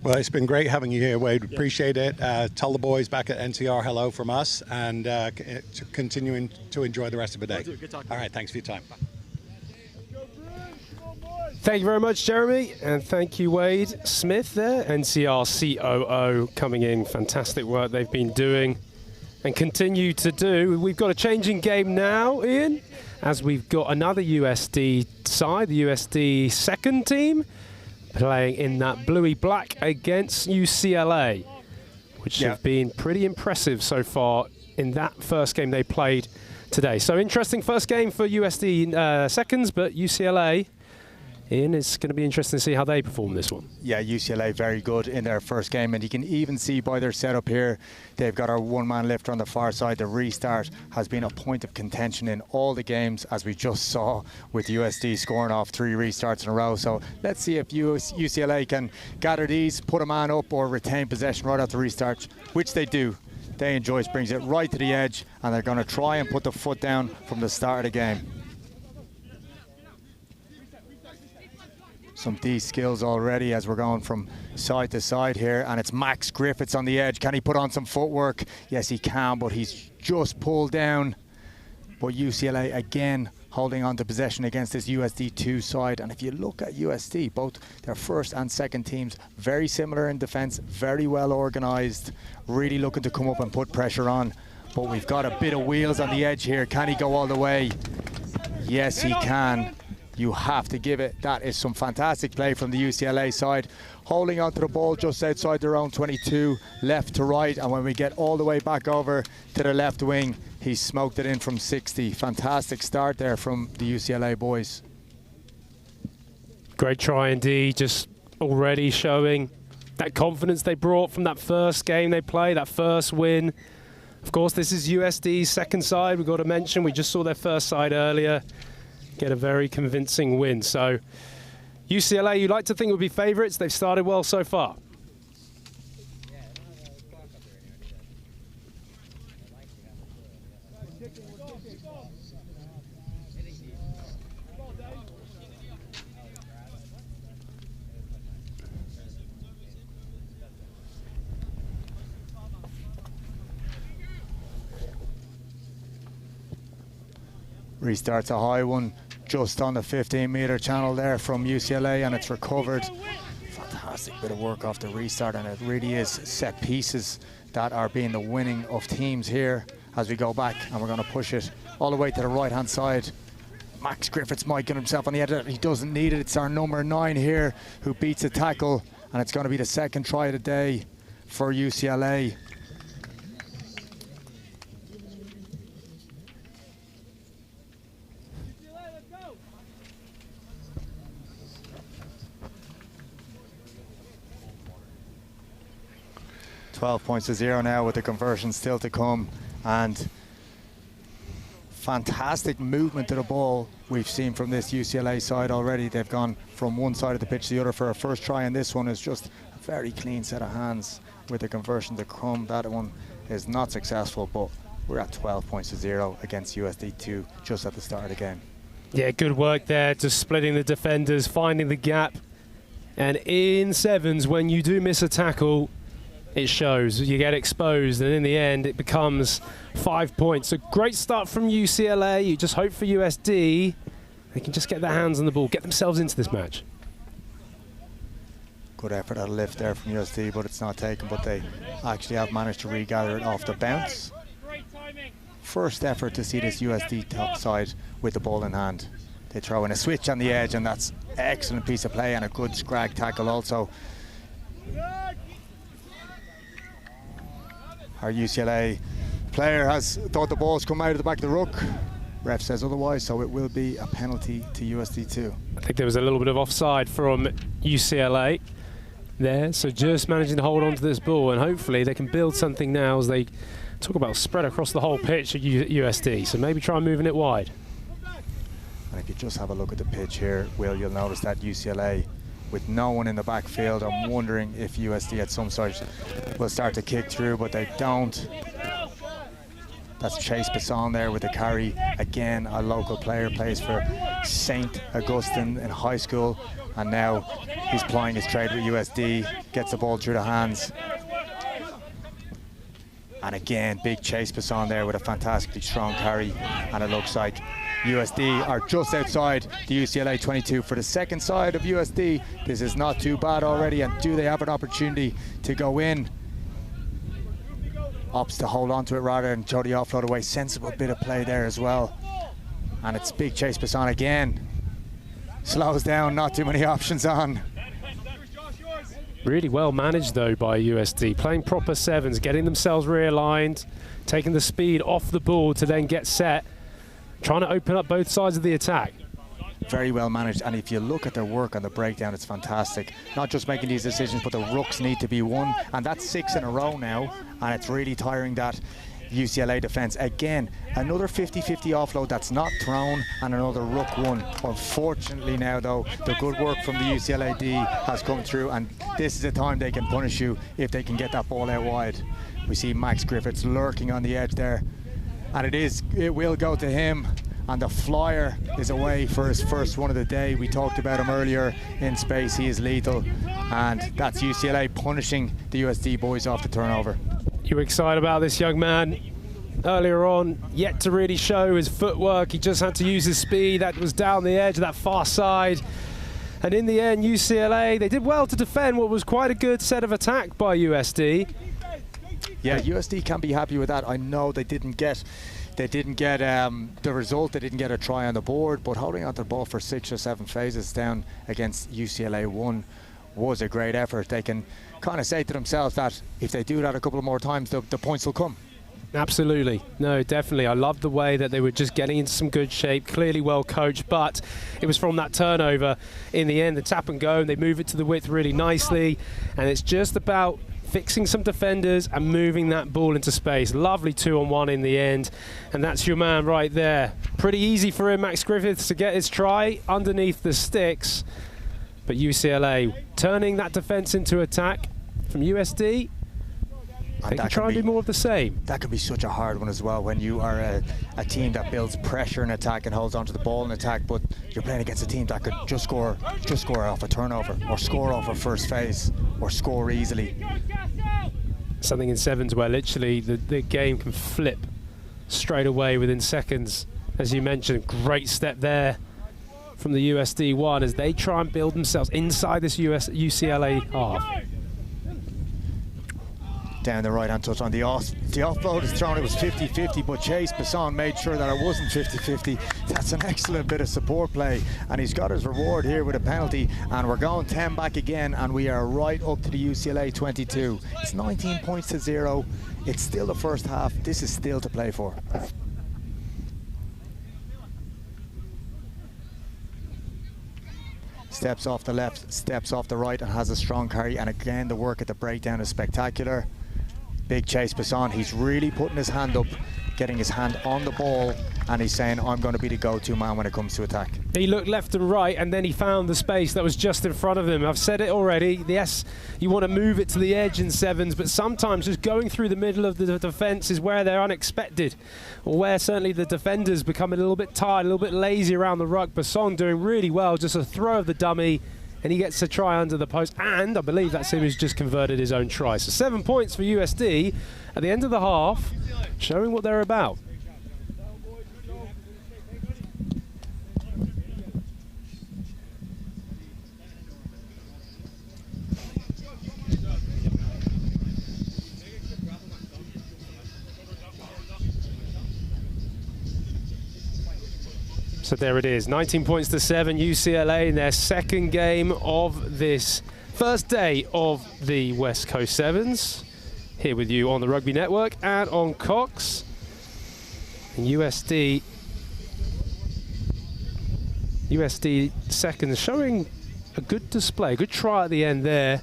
Well, it's been great having you here, Wade. Appreciate it. Tell the boys back at NCR hello from us, and continuing to enjoy the rest of the day. Good talking. All right, thanks for your time. Thank you very much, Jeremy, and thank you, Wade Smith there, NCR COO, coming in. Fantastic work they've been doing and continue to do. We've got a changing game now, Ian, as we've got another USD side, the USD second team, playing in that bluey-black against UCLA, which have been pretty impressive so far in that first game they played today. So interesting first game for USD seconds, but UCLA, Ian, it's going to be interesting to see how they perform this one. Yeah, UCLA very good in their first game, and you can even see by their setup here, they've got our one-man lifter on the far side. The restart has been a point of contention in all the games, as we just saw with USD scoring off 3 restarts in a row. So let's see if UCLA can gather these, put a man up, or retain possession right after restart, which they do. Dayan Joyce brings it right to the edge, and they're going to try and put the foot down from the start of the game. Some D skills already as we're going from side to side here, and it's Max Griffiths on the edge. Can he put on some footwork? Yes, he can, but he's just pulled down. But UCLA again holding on to possession against this USD2 side. And if you look at USD, both their first and second teams, very similar in defence, very well organised, really looking to come up and put pressure on. But we've got a bit of wheels on the edge here. Can he go all the way? Yes, he can. You have to give it. That is some fantastic play from the UCLA side. Holding onto the ball just outside their own 22, left to right. And when we get all the way back over to the left wing, he smoked it in from 60. Fantastic start there from the UCLA boys. Great try indeed, just already showing that confidence they brought from that first game they played, that first win. Of course, this is USD's second side. We've got to mention, we just saw their first side earlier get a very convincing win. So UCLA, you like to think would be favourites. They've started well so far. Restarts a high one just on the 15-meter channel there from UCLA, and it's recovered. Fantastic bit of work off the restart, and it really is set pieces that are being the winning of teams here as we go back, and we're going to push it all the way to the right-hand side. Max Griffiths might get himself on the edge. He doesn't need it. It's our number 9 here who beats the tackle, and it's going to be the second try of the day for UCLA. $12 points to 0 now with the conversion still to come, and fantastic movement to the ball we've seen from this UCLA side already. They've gone from one side of the pitch to the other for a first try, and this one is just a very clean set of hands with the conversion to come. That one is not successful, but we're at 12 points to 0 against USD 2 just at the start of the game. Yeah, good work there, just splitting the defenders, finding the gap. And in sevens, when you do miss a tackle, it shows. You get exposed, and in the end, it becomes 5 points. A great start from UCLA. You just hope for USD they can just get their hands on the ball, get themselves into this match. Good effort at a lift there from USD, but it's not taken. But they actually have managed to regather it off the bounce. First effort to see this USD top side with the ball in hand. They throw in a switch on the edge, and that's an excellent piece of play and a good scrag tackle also. Our UCLA player has thought the ball's come out of the back of the ruck. Ref says otherwise, so it will be a penalty to USD 2. I think there was a little bit of offside from UCLA there, so just managing to hold on to this ball, and hopefully they can build something now as they talk about spread across the whole pitch at USD, so maybe try moving it wide. And if you just have a look at the pitch here, Will, you'll notice that UCLA, with no one in the backfield, I'm wondering if USD at some stage will start to kick through, but they don't. That's Chase Basson there with the carry. Again, a local player, plays for St. Augustine in high school, and now he's plying his trade with USD, gets the ball through the hands. And again, big Chase Basson there with a fantastically strong carry, and it looks like USD are just outside the UCLA 22 for the second side of USD. This is not too bad already, and do they have an opportunity to go in? Opts to hold on to it rather than throw the offload away. Sensible bit of play there as well. And it's big Chase Basson again. Slows down, not too many options on. Really well managed though by USD, playing proper sevens, getting themselves realigned, taking the speed off the ball to then get set, trying to open up both sides of the attack. Very well managed, and if you look at their work on the breakdown, it's fantastic. Not just making these decisions, but the rucks need to be won, and that's 6 in a row now, and it's really tiring that UCLA defense. Again, another 50-50 offload that's not thrown, and another ruck won. Unfortunately now though, the good work from the UCLA D has come through, and this is the time they can punish you if they can get that ball out wide. We see Max Griffiths lurking on the edge there, and it will go to him, and the flyer is away for his first one of the day. We talked about him earlier in space. He is lethal, and that's UCLA punishing the USD boys off the turnover. You were excited about this young man earlier on, yet to really show his footwork. He just had to use his speed. That was down the edge of that far side, and in the end UCLA, they did well to defend what was quite a good set of attack by USD. Yeah, USD can be happy with that. I know they didn't get the result. They didn't get a try on the board, but holding on to the ball for 6 or 7 phases down against UCLA 1 was a great effort. They can kind of say to themselves that if they do that a couple of more times, the points will come. Absolutely. No, definitely. I loved the way that they were just getting into some good shape, clearly well coached, but it was from that turnover in the end, the tap and go, and they move it to the width really nicely, and it's just about fixing some defenders and moving that ball into space. Lovely 2-on-1 in the end, and that's your man right there. Pretty easy for him, Max Griffiths, to get his try underneath the sticks, but UCLA turning that defense into attack from USD. They can try and do more of the same. That can be such a hard one as well when you are a team that builds pressure in attack and holds onto the ball in attack, but you're playing against a team that could just score off a turnover, or score off a first phase, or score easily. Something in sevens where literally the game can flip straight away within seconds. As you mentioned, great step there from the USD one as they try and build themselves inside this UCLA half. Down the right-hand touch on the offload is thrown. It was 50-50, but Chase Basson made sure that it wasn't 50-50. That's an excellent bit of support play, and he's got his reward here with a penalty, and we're going 10 back again, and we are right up to the UCLA 22. It's 19 points to 0. It's still the first half. This is still to play for. Steps off the left, steps off the right, and has a strong carry, and again the work at the breakdown is spectacular. Big Chase Basson, he's really putting his hand up, getting his hand on the ball, and he's saying, I'm going to be the go-to man when it comes to attack. He looked left and right, and then he found the space that was just in front of him. I've said it already, yes, you want to move it to the edge in sevens, but sometimes just going through the middle of the defense is where they're unexpected, or where certainly the defenders become a little bit tired, a little bit lazy around the ruck. Basson doing really well, just a throw of the dummy, and he gets a try under the post, and I believe that's him who's just converted his own try. So 7 points for USD at the end of the half, showing what they're about. So there it is, 19 points to 7, UCLA in their second game of this first day of the West Coast Sevens. Here with you on the Rugby Network and on Cox. And USD second, showing a good display, good try at the end there,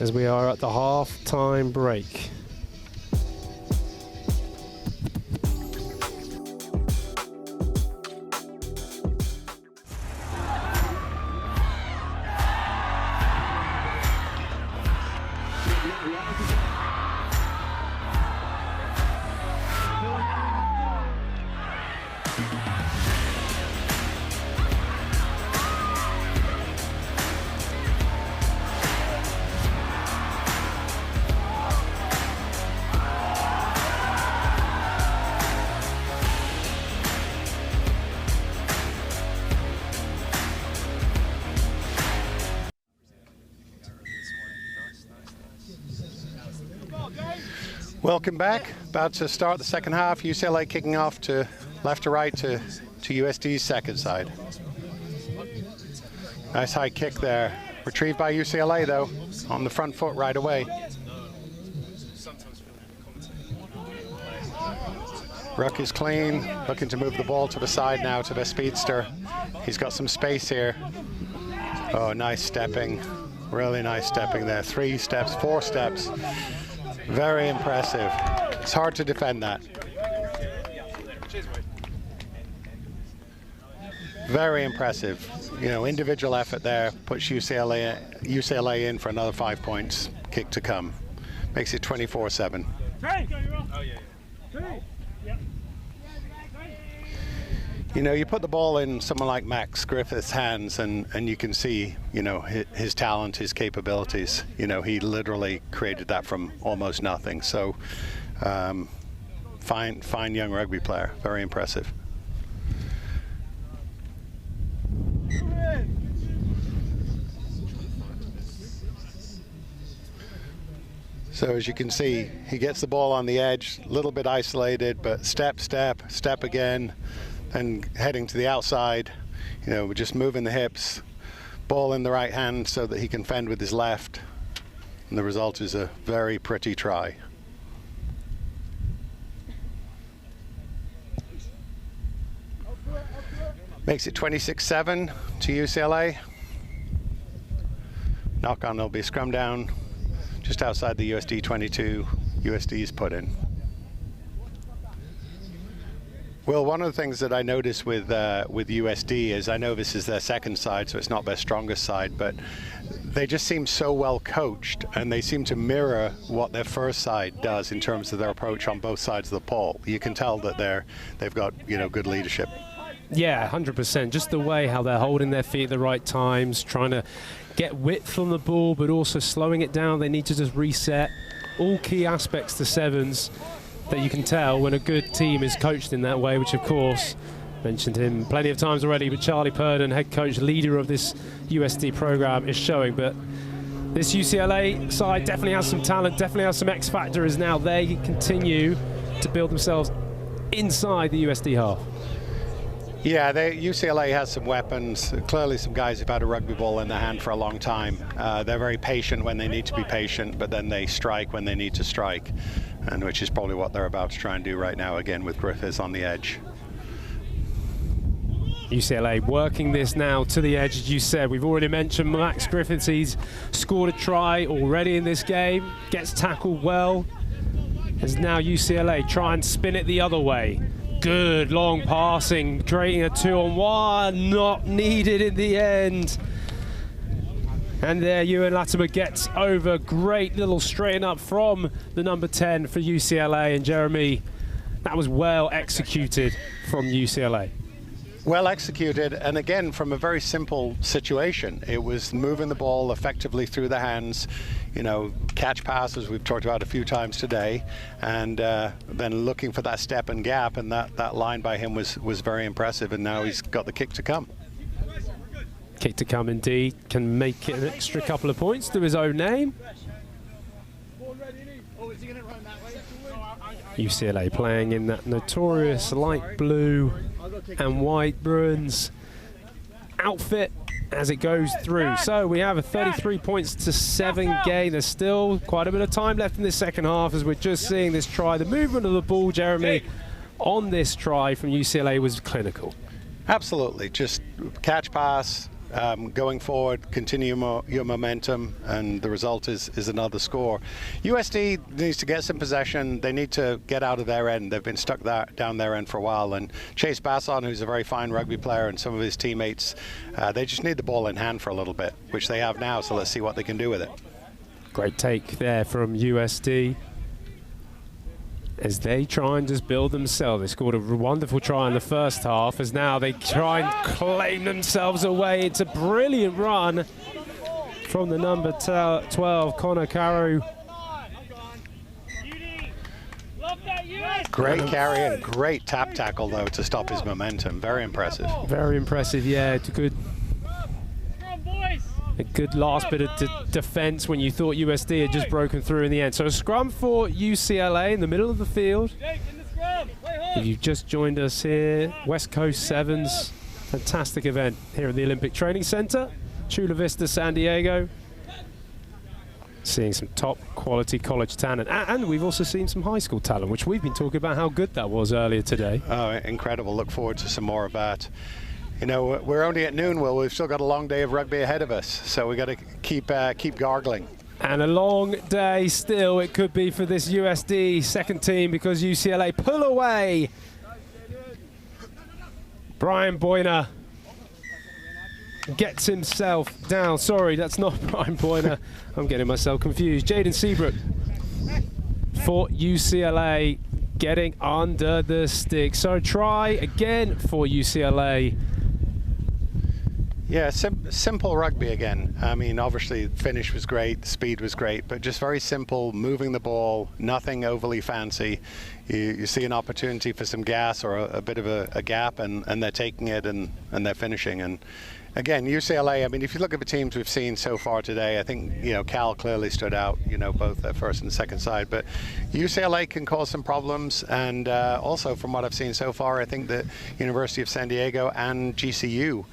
as we are at the half-time break. Welcome back. About to start the second half. UCLA kicking off to left to right to USD's second side. Nice high kick there. Retrieved by UCLA though, on the front foot right away. Ruck is clean, looking to move the ball to the side now to the speedster. He's got some space here. Oh, nice stepping. Really nice stepping there. 3 steps, 4 steps. Very impressive. It's hard to defend that. Very impressive. You know, individual effort there puts UCLA in for another 5 points. Kick to come. Makes it 24-7. You know, you put the ball in someone like Max Griffith's hands and you can see, you know, his talent, his capabilities. You know, he literally created that from almost nothing. So, fine young rugby player. Very impressive. So as you can see, he gets the ball on the edge, a little bit isolated, but step, step, step again. And heading to the outside, you know, just moving the hips, ball in the right hand so that he can fend with his left. And the result is a very pretty try. Makes it 26-7 to UCLA. Knock on, there'll be scrum down just outside the USD 22 USD's put in. Well, one of the things that I noticed with USD is, I know this is their second side, so it's not their strongest side, but they just seem so well coached, and they seem to mirror what their first side does in terms of their approach on both sides of the ball. You can tell that they've got, you know, good leadership. Yeah, 100%. Just the way how they're holding their feet at the right times, trying to get width on the ball, but also slowing it down. They need to just reset. All key aspects to sevens that you can tell when a good team is coached in that way, which of course, mentioned him plenty of times already, but Charlie Purdon, head coach, leader of this USD program, is showing. But this UCLA side definitely has some talent, definitely has some X factor as now they continue to build themselves inside the USD half. Yeah, UCLA has some weapons. Clearly some guys who've had a rugby ball in their hand for a long time. They're very patient when they need to be patient, but then they strike when they need to strike, and which is probably what they're about to try and do right now, again with Griffiths on the edge. UCLA working this now to the edge, as you said. We've already mentioned Max Griffiths. He's scored a try already in this game, gets tackled well. As now UCLA try and spin it the other way. Good long passing, creating a 2-on-1, not needed in the end. And there Ewan Latimer gets over. Great little straighten up from the number 10 for UCLA. And Jeremy, that was well executed from UCLA. Well executed, and again from a very simple situation. It was moving the ball effectively through the hands, you know, catch passes we've talked about a few times today, and then looking for that step and gap, and that line by him was very impressive, and now he's got the kick to come. Kick to come indeed, can make it an extra couple of points to his own name. UCLA playing in that notorious light blue and white Bruins outfit as it goes through. So we have a 33 points to 7 gain. There's still quite a bit of time left in this second half as we're just seeing this try. The movement of the ball, Jeremy, on this try from UCLA was clinical. Absolutely, just catch pass, going forward, continue your momentum, and the result is another score. USD needs to get some possession. They need to get out of their end. They've been stuck down their end for a while, and Chase Basson, who's a very fine rugby player, and some of his teammates, they just need the ball in hand for a little bit, which they have now, so let's see what they can do with it. Great take there from USD as they try and just build themselves. They scored a wonderful try in the first half, as now they try and claim themselves away. It's a brilliant run from the number 12, Connor Carew. Great carry and great tap tackle, though, to stop his momentum. Very impressive. Very impressive, yeah. It's a good last bit of defense when you thought USD had just broken through in the end. So a scrum for UCLA in the middle of the field. If you've just joined us here, West Coast Sevens, fantastic event here at the Olympic Training Center, Chula Vista, San Diego. Seeing some top quality college talent, and we've also seen some high school talent, which we've been talking about how good that was earlier today. Oh, incredible. Look forward to some more of that. You know, we're only at noon, Will. We've still got a long day of rugby ahead of us, so we got to keep gargling. And a long day still it could be for this USD second team, because UCLA pull away. Brian Boyner gets himself down. Sorry, that's not Brian Boyner. I'm getting myself confused. Jaden Seabrook for UCLA getting under the stick. So try again for UCLA. Yeah, simple rugby again. I mean, obviously the finish was great, the speed was great, but just very simple, moving the ball, nothing overly fancy. You see an opportunity for some gas or a bit of a gap, and they're taking it and they're finishing. And again, UCLA, I mean, if you look at the teams we've seen so far today, I think, you know, Cal clearly stood out, you know, both their first and second side, but UCLA can cause some problems. And also from what I've seen so far, I think that University of San Diego and GCU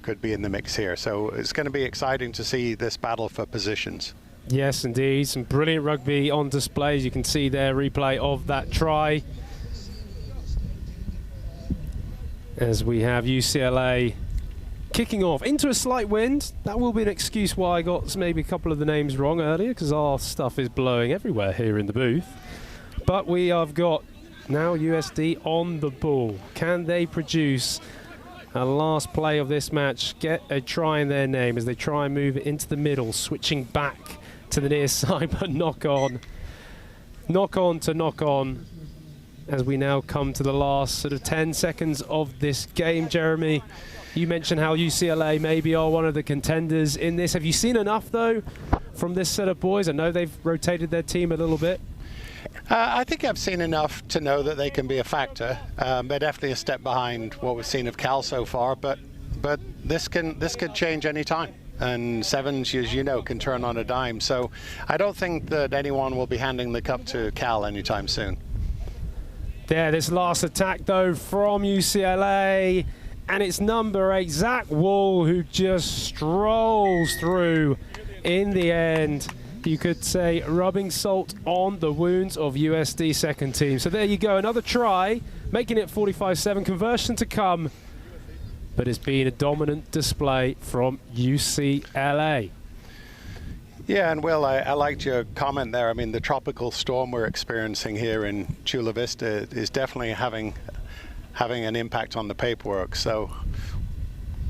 could be in the mix here. So it's going to be exciting to see this battle for positions. Yes, indeed. Some brilliant rugby on display. As you can see there, replay of that try. As we have UCLA kicking off into a slight wind. That will be an excuse why I got maybe a couple of the names wrong earlier, because our stuff is blowing everywhere here in the booth. But we have got now USD on the ball. Can they produce a last play of this match, get a try in their name as they try and move it into the middle, switching back to the near side, but knock on to knock on as we now come to the last sort of 10 seconds of this game. Jeremy, you mentioned how UCLA maybe are one of the contenders in this. Have you seen enough, though, from this set of boys? I know they've rotated their team a little bit. I think I've seen enough to know that they can be a factor. They're definitely a step behind what we've seen of Cal so far, but this could change any time. And sevens, as you know, can turn on a dime. So I don't think that anyone will be handing the cup to Cal anytime soon. There, this last attack, though, from UCLA. And it's number 8, Zach Wall, who just strolls through in the end. You could say rubbing salt on the wounds of USD second team. So there you go, another try, making it 45-7, conversion to come. But it's been a dominant display from UCLA. Yeah, and Will, I liked your comment there. I mean, the tropical storm we're experiencing here in Chula Vista is definitely having an impact on the paperwork. So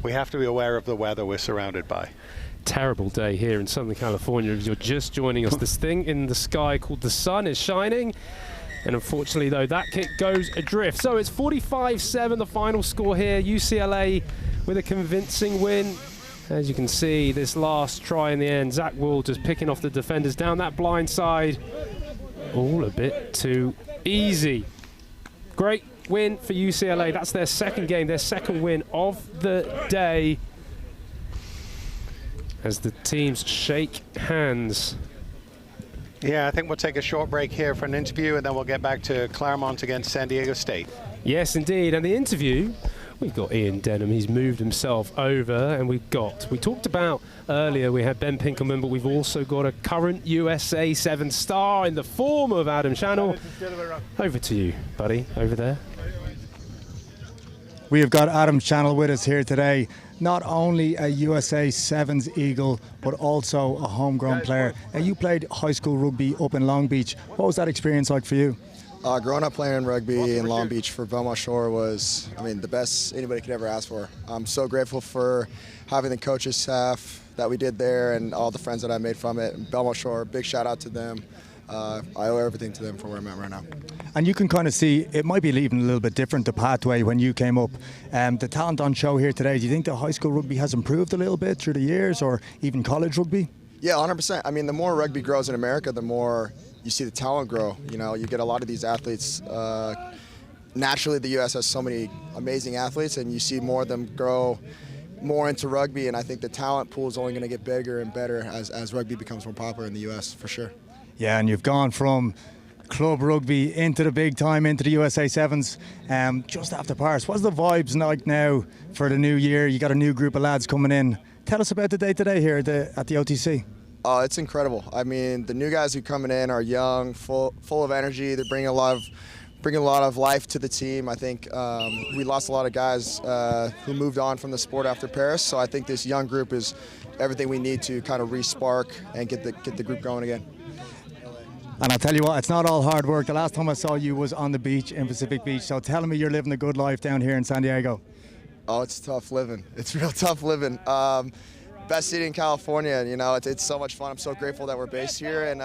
we have to be aware of the weather we're surrounded by. Terrible day here in Southern California. If you're just joining us, this thing in the sky called the sun is shining, and unfortunately, though, that kick goes adrift. So it's 45-7, the final score here. UCLA with a convincing win. As you can see, this last try in the end, Zach Wall just picking off the defenders down that blind side. All a bit too easy. Great win for UCLA. That's their second game, their second win of the day, as the teams shake hands. Yeah, I think we'll take a short break here for an interview, and then we'll get back to Claremont against San Diego State. Yes, indeed. And the interview, we've got Ian Denham. He's moved himself over, and we talked about earlier, we had Ben Pinkelman, but we've also got a current USA 7 star in the form of Adam Channel. Over to you, buddy, over there. We have got Adam Channel with us here today. Not only a USA Sevens Eagle, but also a homegrown player. And you played high school rugby up in Long Beach. What was that experience like for you? Growing up playing rugby in Long Beach for Belmont Shore was, the best anybody could ever ask for. I'm so grateful for having the coaches staff that we did there and all the friends that I made from it. And Belmont Shore, big shout out to them. I owe everything to them for where I'm at right now. And you can kind of see, it might be even a little bit different, the pathway when you came up. The talent on show here today, do you think the high school rugby has improved a little bit through the years, or even college rugby? Yeah, 100%. The more rugby grows in America, the more you see the talent grow. You get a lot of these athletes. Naturally, the U.S. has so many amazing athletes, and you see more of them grow more into rugby, and I think the talent pool is only going to get bigger and better as rugby becomes more popular in the U.S., for sure. Yeah, and you've gone from club rugby into the big time, into the USA Sevens, just after Paris. What's the vibes like now for the new year? You got a new group of lads coming in. Tell us about the day today here at the OTC. Oh, it's incredible. The new guys who are coming in are young, full of energy. They're bringing a lot of life to the team. I think we lost a lot of guys who moved on from the sport after Paris. So I think this young group is everything we need to kind of re-spark and get the group going again. And I'll tell you what, it's not all hard work. The last time I saw you was on the beach in Pacific Beach. So tell me you're living a good life down here in San Diego. Oh, it's tough living. It's real tough living. Best city in California. It's so much fun. I'm so grateful that we're based here. And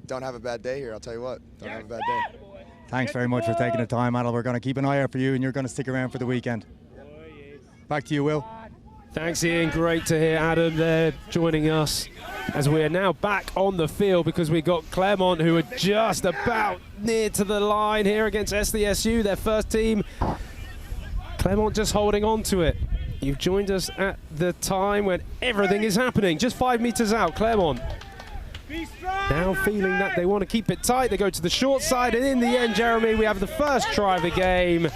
don't have a bad day here. I'll tell you what, don't have a bad day. Thanks very much for taking the time, Adel. We're going to keep an eye out for you, and you're going to stick around for the weekend. Back to you, Will. Thanks, Ian. Great to hear Adam there joining us as we are now back on the field, because we got Claremont, who are just about near to the line here against SDSU, their first team. Claremont just holding on to it. You've joined us at the time when everything is happening. Just 5 meters out, Claremont. Now feeling that they want to keep it tight. They go to the short side, and in the end, Jeremy, we have the first try of the game.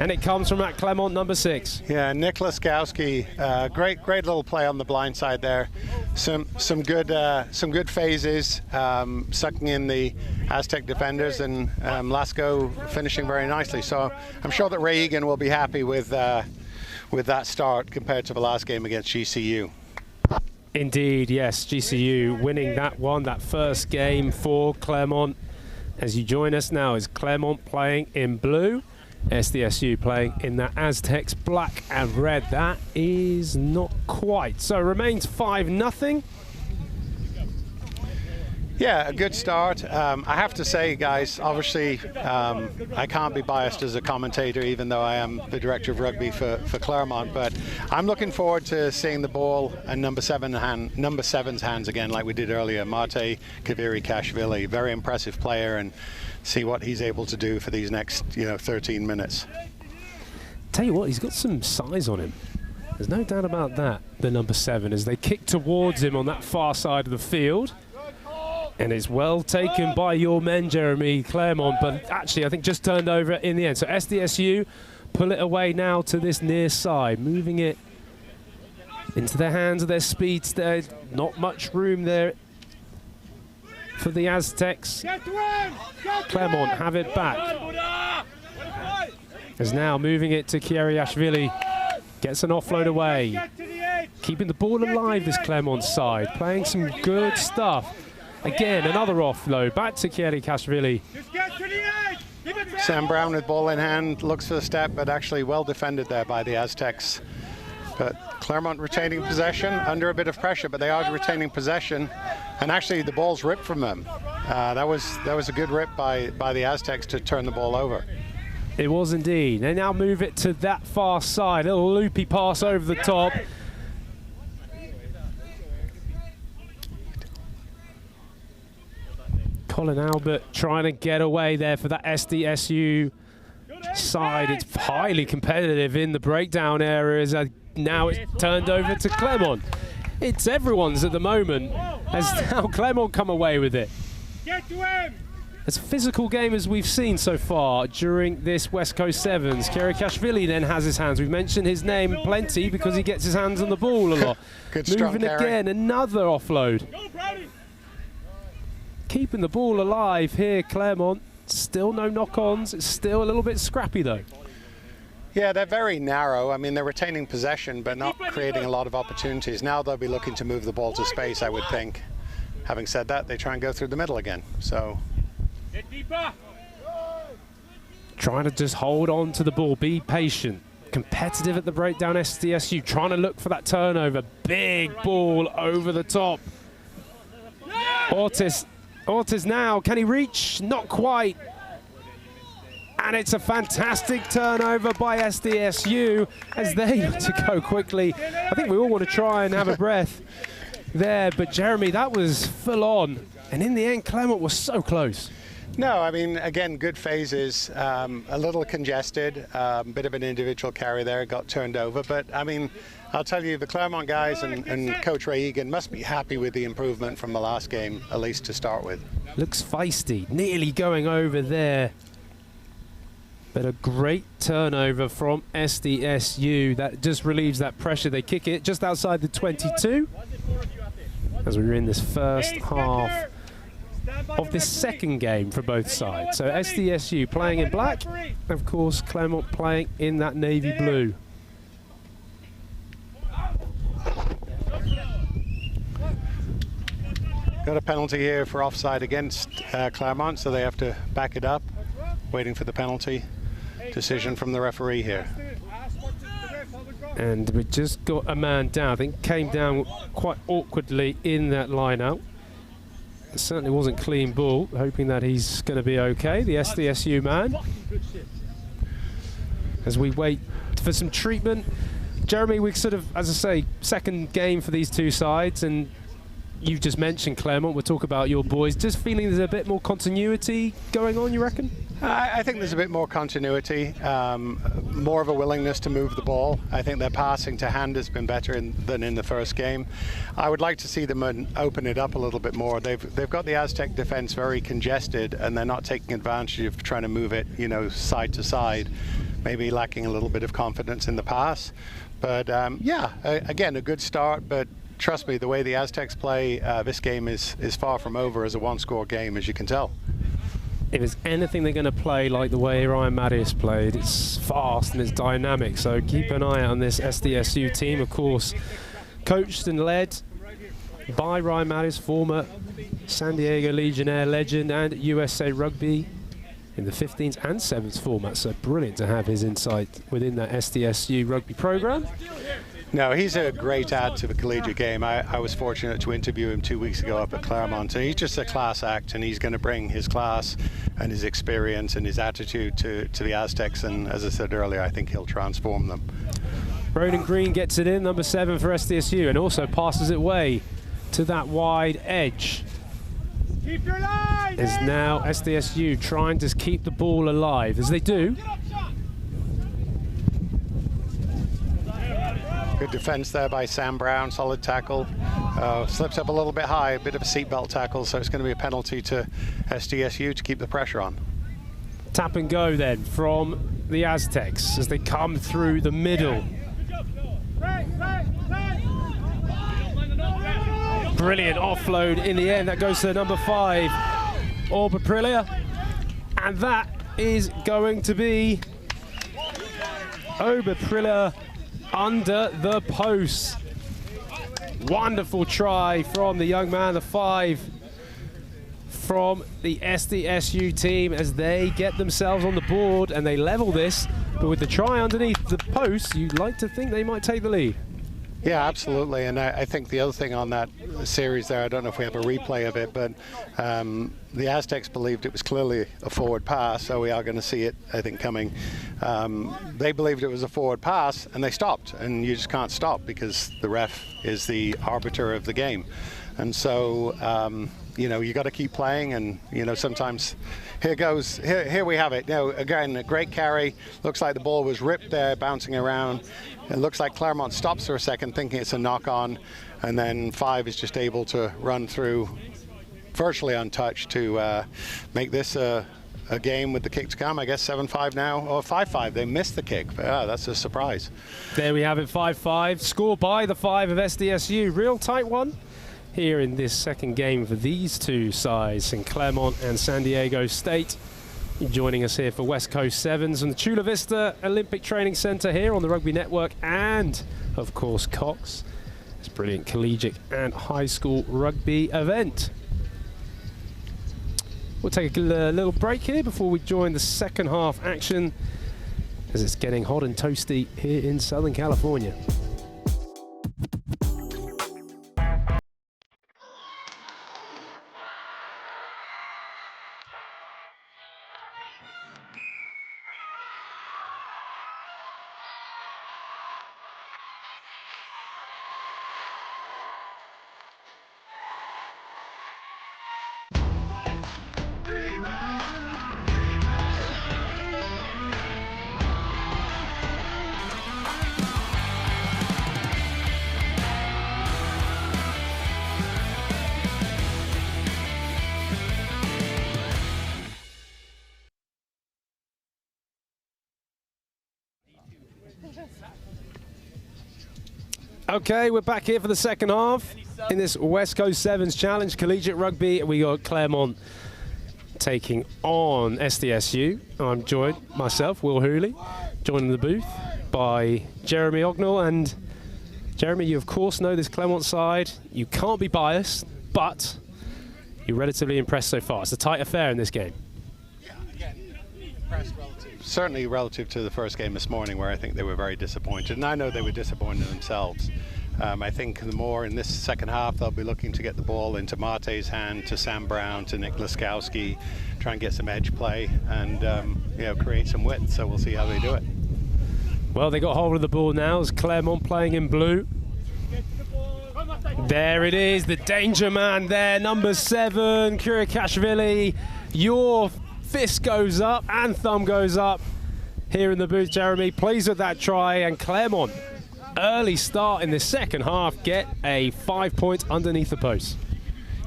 And it comes from that Claremont number 6. Yeah, Nicholas Gowski, great little play on the blind side there. Some good phases, sucking in the Aztec defenders, and Lasco finishing very nicely. So I'm sure that Ray Egan will be happy with with that start compared to the last game against GCU. Indeed, yes, GCU winning that one, that first game for Claremont. As you join us now, is Claremont playing in blue, SDSU playing in the Aztecs black and red. That is not quite. So remains 5-0. Yeah, a good start. I have to say, guys, obviously I can't be biased as a commentator, even though I am the director of rugby for Claremont, but I'm looking forward to seeing the ball in number seven's hands again, like we did earlier. Mate Kaviri-Kashvili, very impressive player, and see what he's able to do for these next 13 minutes. Tell you what, he's got some size on him. There's no doubt about that, the number 7, as they kick towards him on that far side of the field. And it's well taken by your men, Jeremy, Claremont, but actually I think just turned over in the end. So SDSU pull it away now to this near side, moving it into the hands of their speeds. There's not much room there for the Aztecs. Claremont have it back. As now moving it to Kiriashvili. Gets an offload away. Keeping the ball alive, this Claremont side. Playing some good stuff. Again, another offload, back to Kiriashvili. Sam Brown with ball in hand, looks for the step, but actually well defended there by the Aztecs. But Claremont retaining possession, under a bit of pressure, but they are retaining possession. And actually the ball's ripped from them. That was a good rip by the Aztecs to turn the ball over. It was indeed. They now move it to that far side, a little loopy pass over the top. Colin Albert trying to get away there for that SDSU side. It's highly competitive in the breakdown areas. Now it's turned over to Claremont. It's everyone's at the moment, as now Claremont come away with it. As physical game as we've seen so far during this West Coast Sevens. Kiriashvili then has his hands. We've mentioned his name plenty because he gets his hands on the ball a lot. Good Moving again, another offload. Keeping the ball alive here, Claremont. Still no knock-ons. It's still a little bit scrappy, though. Yeah, they're very narrow. I mean, they're retaining possession, but not creating a lot of opportunities. Now they'll be looking to move the ball to space, I would think. Having said that, they try and go through the middle again. So, trying to just hold on to the ball, be patient. Competitive at the breakdown, SDSU. Trying to look for that turnover. Big ball over the top. Ortiz now, can he reach? Not quite. And it's a fantastic turnover by SDSU as they look to go quickly. I think we all want to try and have a breath there, but Jeremy, that was full on. And in the end, Claremont was so close. No, I mean, again, good phases, a little congested, bit of an individual carry there, got turned over. But, I mean, I'll tell you, the Claremont guys and Coach Ray Egan must be happy with the improvement from the last game, at least to start with. Looks feisty, nearly going over there. But a great turnover from SDSU. That just relieves that pressure. They kick it just outside the 22 as we were in this first half of this second game for both sides. So SDSU playing in black, of course Claremont playing in that navy blue. Got a penalty here for offside against Claremont, so they have to back it up, waiting for the penalty decision from the referee here. And we just got a man down. I think came down quite awkwardly in that line-out. It certainly wasn't clean ball. Hoping that he's going to be okay, the SDSU man. As we wait for some treatment. Jeremy, we sort of, as I say, second game for these two sides, and you've just mentioned Claremont. We'll talk about your boys. Just feeling there's a bit more continuity going on, you reckon? I think there's a bit more continuity, more of a willingness to move the ball. I think their passing to hand has been better than in the first game. I would like to see them open it up a little bit more. They've got the Aztec defense very congested, and they're not taking advantage of trying to move it, side to side. Maybe lacking a little bit of confidence in the pass. But yeah, again, a good start, but trust me, the way the Aztecs play, this game is far from over as a one-score game, as you can tell. if there's anything they're going to play like the way Ryan Mattis played, it's fast and it's dynamic. So keep an eye on this SDSU team, of course, coached and led by Ryan Mattis, former San Diego Legionnaire legend and USA Rugby in the 15s and 7s format. So brilliant to have his insight within that SDSU rugby program. No, he's a great add to the collegiate game. I was fortunate to interview him 2 weeks ago up at Claremont, and he's just a class act, and he's going to bring his class and his experience and his attitude to the Aztecs, and as I said earlier, I think he'll transform them. Ronan Green gets it in, number 7 for SDSU, and also passes it away to that wide edge. Keep your line! Is now SDSU trying to keep the ball alive, as they do. Good defense there by Sam Brown, solid tackle. Slips up a little bit high, a bit of a seatbelt tackle, so it's going to be a penalty to SDSU to keep the pressure on. Tap and go then from the Aztecs as they come through the middle. Brilliant offload in the end. That goes to number 5, Aprilia. And that is going to be Aprilia under the post. Wonderful try from the young man, the 5 from the SDSU team, as they get themselves on the board and they level this. But with the try underneath the post, you'd like to think they might take the lead. Yeah, absolutely. And I think the other thing on that series there, I don't know if we have a replay of it, but the Aztecs believed it was clearly a forward pass, so we are going to see it, I think, coming. They believed it was a forward pass, and they stopped. And you just can't stop because the ref is the arbiter of the game. And so, you know, you got to keep playing, and, you know, sometimes here we have it. You know, again, a great carry. Looks like the ball was ripped there, bouncing around. It looks like Claremont stops for a second, thinking it's a knock-on, and then 5 is just able to run through virtually untouched to make this a game with the kick to come. I guess 7-5 now, or 5-5. They missed the kick, but that's a surprise. There we have it, 5-5. Scored by the 5 of SDSU. Real tight one here in this second game for these two sides in Claremont and San Diego State. Joining us here for West Coast Sevens and the Chula Vista Olympic Training Center here on the Rugby Network, and of course Cox. It's a brilliant collegiate and high school rugby event. We'll take a little break here before we join the second half action, as it's getting hot and toasty here in Southern California. Okay, we're back here for the second half in this West Coast Sevens Challenge Collegiate Rugby. We got Claremont taking on SDSU. I'm joined, myself, Will Hooley, joined in the booth by Jeremy Ognall. And Jeremy, you of course know this Claremont side. You can't be biased, but you're relatively impressed so far. It's a tight affair in this game. Yeah, again, impressed certainly relative to the first game this morning, where I think they were very disappointed, and I know they were disappointed themselves. I think the more in this second half, they'll be looking to get the ball into Marte's hand, to Sam Brown, to Nick Laskowski, try and get some edge play and you know, create some width. So we'll see how they do it. Well, they got hold of the ball now as Claremont playing in blue. There it is, the danger man there, number 7, Kurikashvili. Your fist goes up and thumb goes up here in the booth, Jeremy. Pleased with that try, and Claremont, early start in the second half, get a 5 points underneath the post.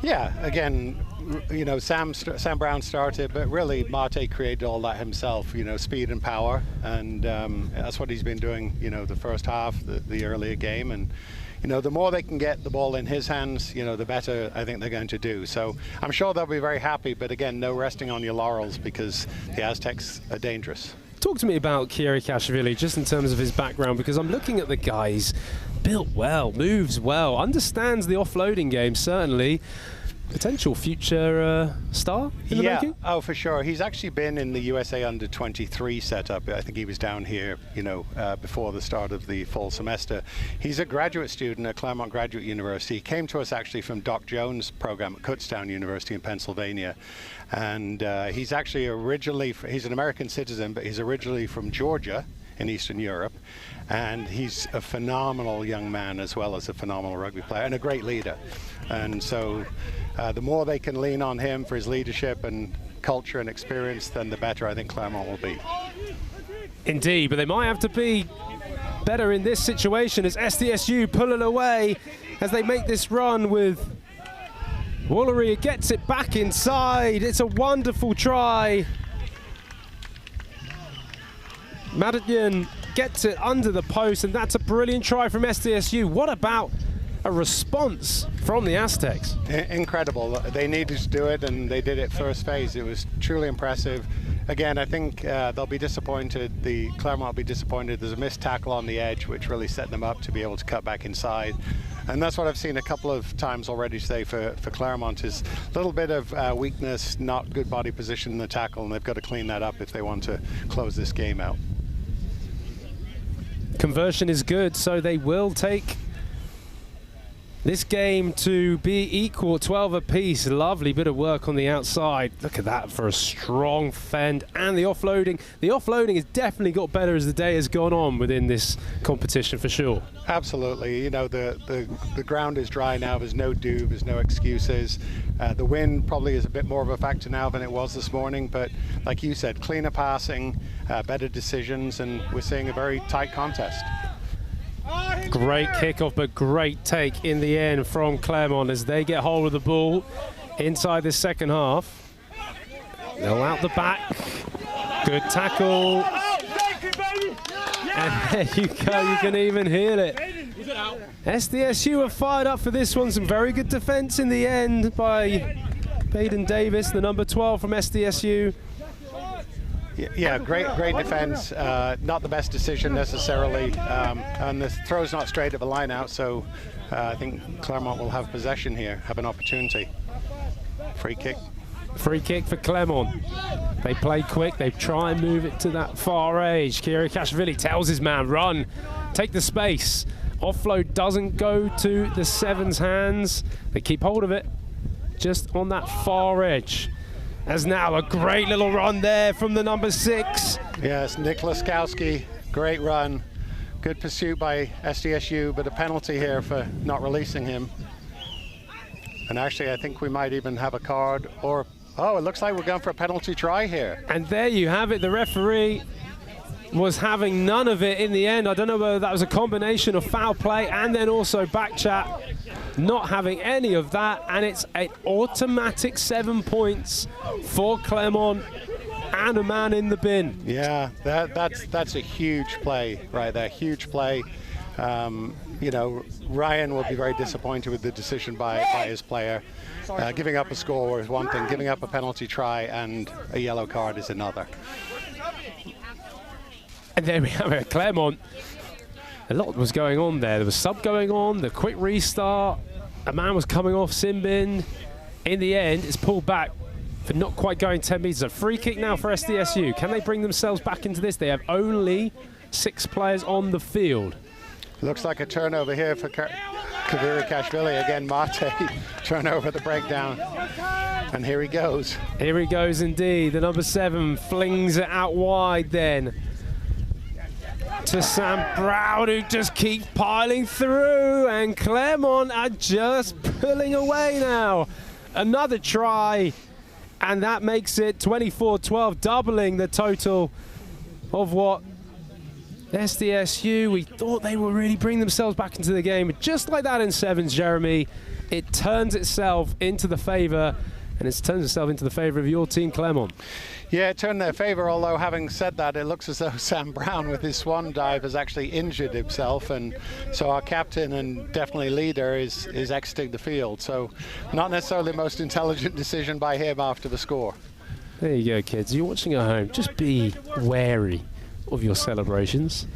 Yeah, again, you know, Sam Brown started, but really Marte created all that himself, you know, speed and power, and that's what he's been doing, you know, the first half, the earlier game. And you know, the more they can get the ball in his hands, you know, the better I think they're going to do. So I'm sure they'll be very happy, but again, no resting on your laurels because the Aztecs are dangerous. Talk to me about Kashvili, just in terms of his background, because I'm looking at the guys, built well, moves well, understands the offloading game, certainly. Potential future star in the making? Oh, for sure. He's actually been in the USA Under-23 setup. I think he was down here, you know, before the start of the fall semester. He's a graduate student at Claremont Graduate University. He came to us actually from Doc Jones' program at Kutztown University in Pennsylvania. And he's actually originally, he's an American citizen, but he's originally from Georgia in Eastern Europe. And he's a phenomenal young man as well as a phenomenal rugby player and a great leader. And so the more they can lean on him for his leadership and culture and experience, then the better I think Claremont will be. Indeed, but they might have to be better in this situation as SDSU pull it away as they make this run with Woolery. Gets it back inside. It's a wonderful try. Madadyan gets it under the post, and that's a brilliant try from SDSU. What about a response from the Aztecs? Incredible. They needed to do it, and they did it first phase. It was truly impressive. Again, I think they'll be disappointed. The Claremont will be disappointed. There's a missed tackle on the edge, which really set them up to be able to cut back inside. And that's what I've seen a couple of times already today for Claremont, is a little bit of weakness, not good body position in the tackle, and they've got to clean that up if they want to close this game out. Conversion is good, so they will take this game to be equal, 12 apiece. Lovely bit of work on the outside. Look at that for a strong fend. And the offloading. The offloading has definitely got better as the day has gone on within this competition, for sure. Absolutely. You know, the ground is dry now. There's no dew. There's no excuses. The wind probably is a bit more of a factor now than it was this morning. But like you said, cleaner passing, better decisions, and we're seeing a very tight contest. Great kickoff, but great take in the end from Claremont as they get hold of the ball inside the second half. They'll out the back. Good tackle. And there you go, you can even hear it. SDSU are fired up for this one. Some very good defense in the end by Baden Davis, the number 12 from SDSU. Yeah, great defense. Not the best decision necessarily, and the throw's not straight at the line out, so I think Claremont will have possession here, have an opportunity. Free kick. Free kick for Claremont. They play quick, they try and move it to that far edge. Kashvili tells his man, run, take the space. Offload doesn't go to the Sevens' hands. They keep hold of it just on that far edge. As now a great little run there from the number 6. Yes, Nicholas Kowski, great run. Good pursuit by SDSU, but a penalty here for not releasing him. And actually, I think we might even have a card, or, oh, it looks like we're going for a penalty try here. And there you have it. The referee was having none of it in the end. I don't know whether that was a combination of foul play and then also back chat. Not having any of that, and it's an automatic 7 points for Claremont and a man in the bin. Yeah, that's a huge play right there, huge play. You know, Ryan will be very disappointed with the decision by his player. Giving up a score is one thing, giving up a penalty try and a yellow card is another. And there we have it, Claremont. A lot was going on there. There was sub going on, the quick restart. A man was coming off Simbin. In the end, it's pulled back for not quite going 10 meters. A free kick now for SDSU. Can they bring themselves back into this? They have only 6 players on the field. Looks like a turnover here for Kashvili. Again, Mate, turnover, the breakdown. And here he goes. Here he goes indeed. The number 7 flings it out wide then to Sam Brown, who just keeps piling through, and Claremont are just pulling away now. Another try, and that makes it 24-12, doubling the total of what SDSU, we thought they would really bring themselves back into the game. Just like that in Sevens, Jeremy, it turns itself into the favor, and it turns itself into the favor of your team, Claremont. Yeah, it turned their favor, although having said that, it looks as though Sam Brown with his swan dive has actually injured himself, and so our captain and definitely leader is exiting the field. So not necessarily the most intelligent decision by him after the score. There you go, kids. You're watching at home. Just be wary of your celebrations.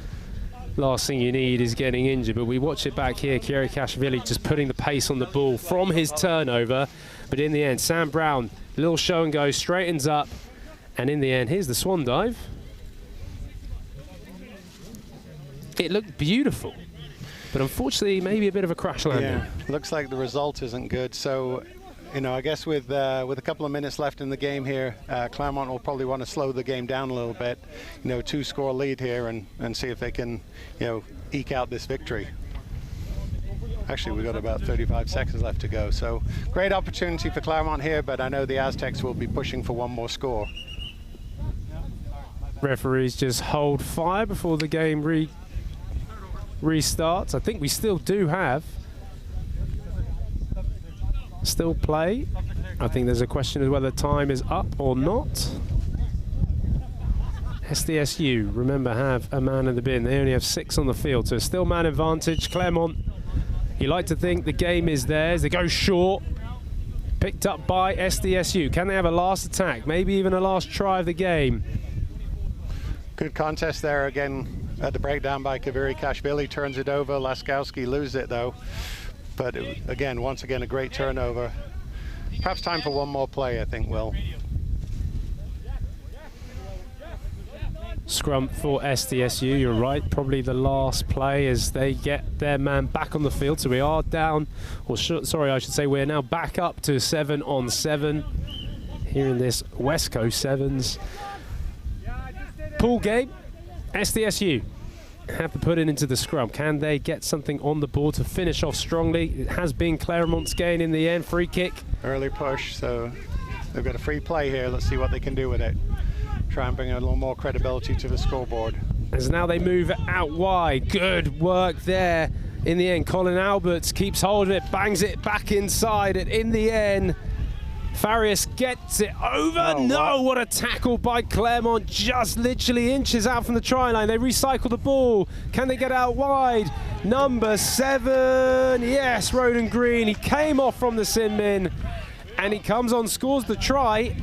Last thing you need is getting injured, but we watch it back here. Kashvili just putting the pace on the ball from his turnover, but in the end, Sam Brown, little show and go, straightens up. And in the end, here's the swan dive. It looked beautiful, but unfortunately, maybe a bit of a crash landing. Yeah, looks like the result isn't good. So, you know, I guess with a couple of minutes left in the game here, Claremont will probably want to slow the game down a little bit. You know, 2-score lead here, and see if they can, you know, eke out this victory. Actually, we've got about 35 seconds left to go. So, great opportunity for Claremont here, but I know the Aztecs will be pushing for one more score. Referees just hold fire before the game restarts. I think we still do have play. I think there's a question of whether time is up or not. SDSU, remember, have a man in the bin. They only have 6 on the field, so still man advantage. Claremont, you like to think the game is theirs. They go short. Picked up by SDSU. Can they have a last attack? Maybe even a last try of the game. Good contest there again at the breakdown by Kashvili. Turns it over. Laskowski loses it though. But again, once again, a great turnover. Perhaps time for one more play, I think, Will. Scrum for SDSU, you're right. Probably the last play as they get their man back on the field. So we are down, or sorry, I should say we're now back up to 7-on-7 here in this West Coast Sevens. Pool game, SDSU have to put it into the scrum. Can they get something on the board to finish off strongly? It has been Claremont's gain in the end. Free kick. Early push, so they've got a free play here. Let's see what they can do with it. Try and bring a little more credibility to the scoreboard. As now they move it out wide. Good work there. In the end, Colin Alberts keeps hold of it, bangs it back inside, and in the end, Farias gets it over. Oh, no, what a tackle by Claremont, just literally inches out from the try line. They recycle the ball. Can they get out wide? Number 7, yes, Roden Green. He came off from the sin bin, and he comes on, scores the try,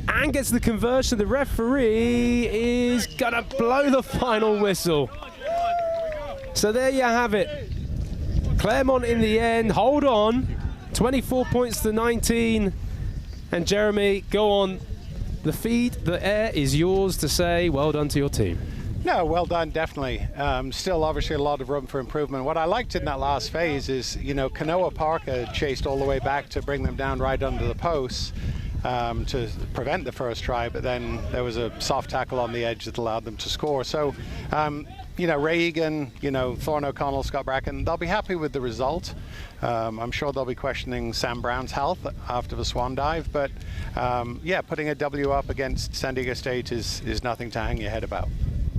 and gets the conversion. The referee is gonna blow the final whistle. So there you have it. Claremont in the end, hold on. 24 points to 19, and Jeremy, go on. The air is yours to say well done to your team. No, well done, definitely. Still, obviously, a lot of room for improvement. What I liked in that last phase is, you know, Kanoa Parker chased all the way back to bring them down right under the posts to prevent the first try, but then there was a soft tackle on the edge that allowed them to score. So, you know, Ray Egan, you know, Thorne O'Connell, Scott Bracken, they'll be happy with the result. I'm sure they'll be questioning Sam Brown's health after the swan dive, but yeah, putting a W up against San Diego State is nothing to hang your head about.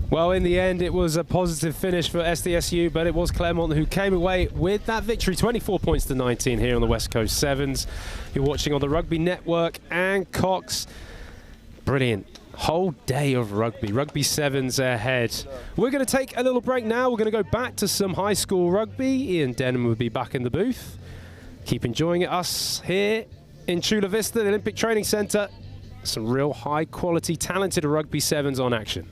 Well, in the end, it was a positive finish for SDSU, but it was Claremont who came away with that victory, 24 points to 19 here on the West Coast Sevens. You're watching on the Rugby Network and Cox. Brilliant. Whole day of rugby. Rugby Sevens ahead. We're going to take a little break now. We're going to go back to some high school rugby. Ian Denham will be back in the booth. Keep enjoying us here in Chula Vista, the Olympic Training Centre. Some real high quality, talented Rugby Sevens on action.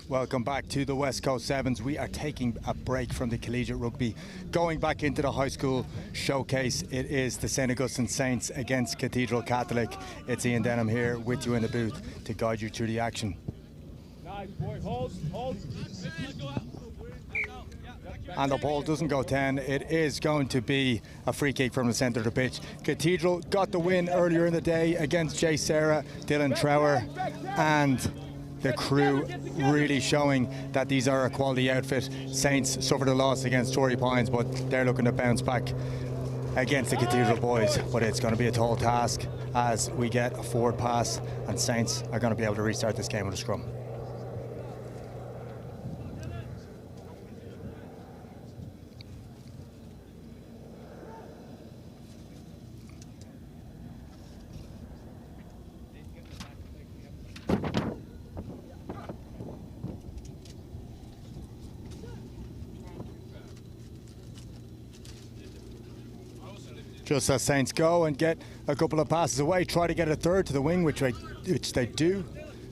Welcome back to the West Coast Sevens. We are taking a break from the collegiate rugby, going back into the high school showcase. It is the St. Augustine Saints against Cathedral Catholic. It's Ian Denham here with you in the booth to guide you through the action. Nice, boy. Hold. and the ball doesn't go 10. It is going to be a free kick from the centre of the pitch. Cathedral got the win earlier in the day against JSerra, Dylan Trower, and the crew really showing that these are a quality outfit. Saints suffered a loss against Torrey Pines, but they're looking to bounce back against the Cathedral boys, but it's going to be a tall task as we get a forward pass, and Saints are going to be able to restart this game with a scrum. Just as Saints go and get a couple of passes away, try to get a third to the wing, which they do.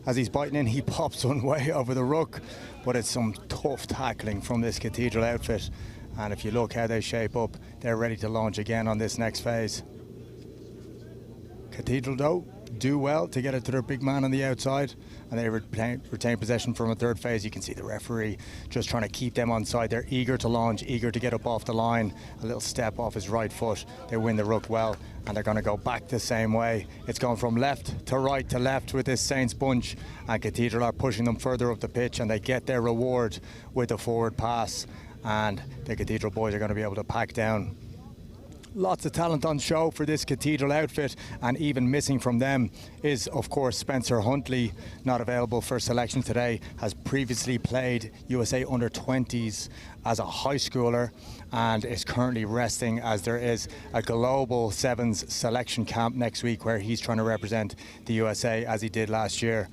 As he's biting in, he pops one way over the ruck, but it's some tough tackling from this Cathedral outfit. And if you look how they shape up, they're ready to launch again on this next phase. Cathedral, though, do well to get it to their big man on the outside, and they retain possession from a third phase. You can see the referee just trying to keep them on side. They're eager to launch, eager to get up off the line. A little step off his right foot. They win the ruck well, and they're going to go back the same way. It's going from left to right to left with this Saints bunch, and Cathedral are pushing them further up the pitch, and they get their reward with the forward pass, and the Cathedral boys are going to be able to pack down. Lots of talent on show for this Cathedral outfit, and even missing from them is, of course, Spencer Huntley, not available for selection today, has previously played USA under-20s as a high schooler and is currently resting as there is a global sevens selection camp next week where he's trying to represent the USA as he did last year.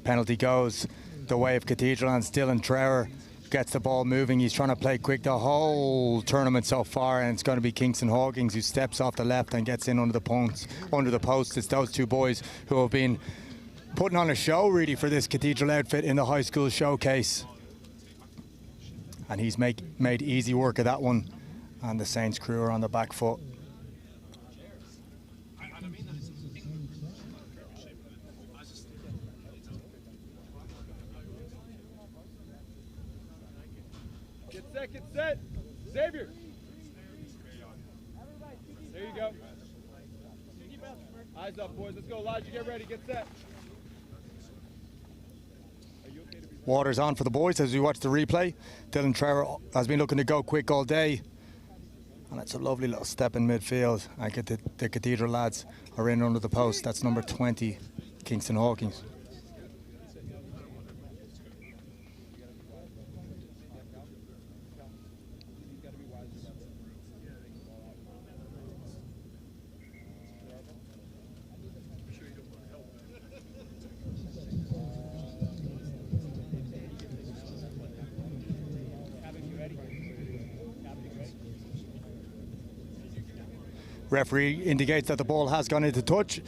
Penalty goes the way of Cathedral, and Dylan Trower gets the ball moving. He's trying to play quick the whole tournament so far, and it's going to be Kingston Hawkins who steps off the left and gets in under the post. It's those two boys who have been putting on a show really for this Cathedral outfit in the high school showcase, and he's made easy work of that one, and the Saints crew are on the back foot. Get set. Xavier. There you go. Eyes up, boys. Let's go. Elijah, get ready. Get set. Water's on for the boys as we watch the replay. Dylan Trower has been looking to go quick all day, and it's a lovely little step in midfield. I get the Cathedral lads are in under the post. That's number 20, Kingston Hawkins. Referee indicates that the ball has gone into touch.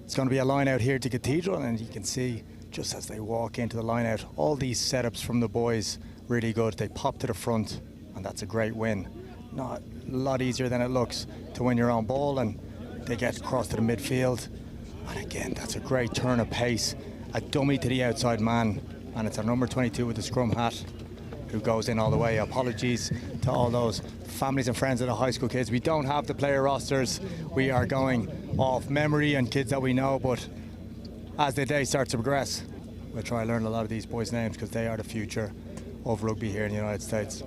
It's going to be a line out here to Cathedral, and you can see just as they walk into the line out, all these setups from the boys really good. They pop to the front, and that's a great win. Not a lot easier than it looks to win your own ball, and they get across to the midfield. And again, that's a great turn of pace. A dummy to the outside man, and it's our number 22 with the scrum hat who goes in all the way. Apologies to all those families and friends of the high school kids. We don't have the player rosters. We are going off memory and kids that we know, but as the day starts to progress, we'll try to learn a lot of these boys' names because they are the future of rugby here in the United States.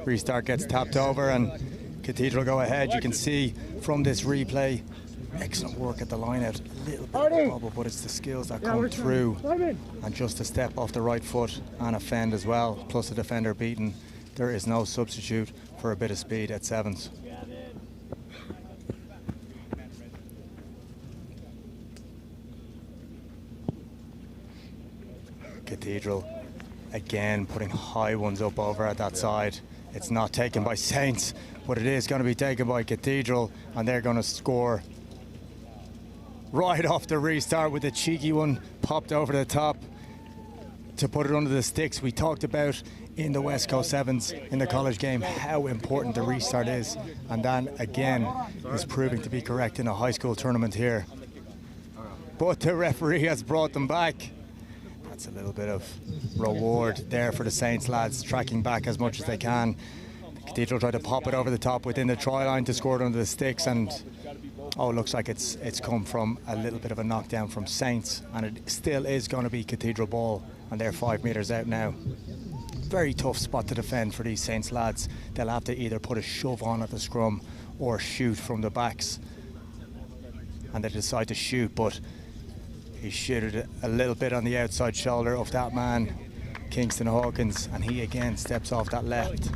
Restart gets tapped over and Cathedral go ahead. You can see from this replay, excellent work at the line out. A little bit of a bubble, but it's the skills that come through. And just a step off the right foot and a fend as well, plus a defender beaten. There is no substitute for a bit of speed at sevens. Cathedral again putting high ones up over at that side. It's not taken by Saints, but it is going to be taken by Cathedral, and they're going to score right off the restart with a cheeky one popped over the top to put it under the sticks. We talked about in the West Coast Sevens in the college game how important the restart is, and then again is proving to be correct in a high school tournament here. But the referee has brought them back. That's a little bit of reward there for the Saints lads, tracking back as much as they can. The Cathedral tried to pop it over the top within the try line to score it under the sticks, and oh, it looks like it's come from a little bit of a knockdown from Saints, and it still is going to be Cathedral ball, and they're 5 meters out now. Very tough spot to defend for these Saints lads. They'll have to either put a shove on at the scrum or shoot from the backs, and they decide to shoot, but he shooted a little bit on the outside shoulder of that man, Kingston Hawkins, and he again steps off that left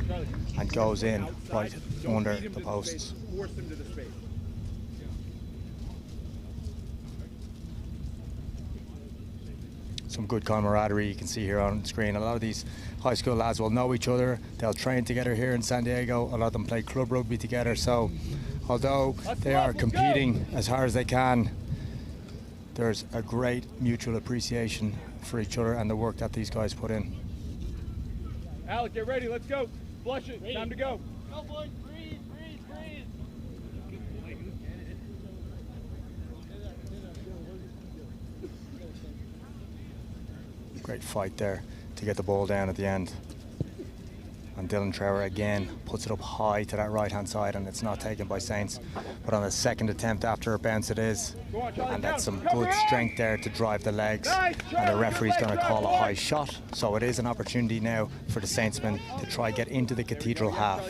and goes in right under the posts. Some good camaraderie you can see here on screen. A lot of these high school lads will know each other. They'll train together here in San Diego. A lot of them play club rugby together. So although they are competing as hard as they can, there's a great mutual appreciation for each other and the work that these guys put in. Alec, get ready. Let's go. Flush it. Time to go. Go, boys. Breathe, breathe, breathe. Great fight there to get the ball down at the end. And Dylan Trower again puts it up high to that right-hand side, and it's not taken by Saints. But on the second attempt after a bounce it is. And that's some good strength there to drive the legs. And the referee's going to call a high shot. So it is an opportunity now for the Saintsmen to try get into the Cathedral half.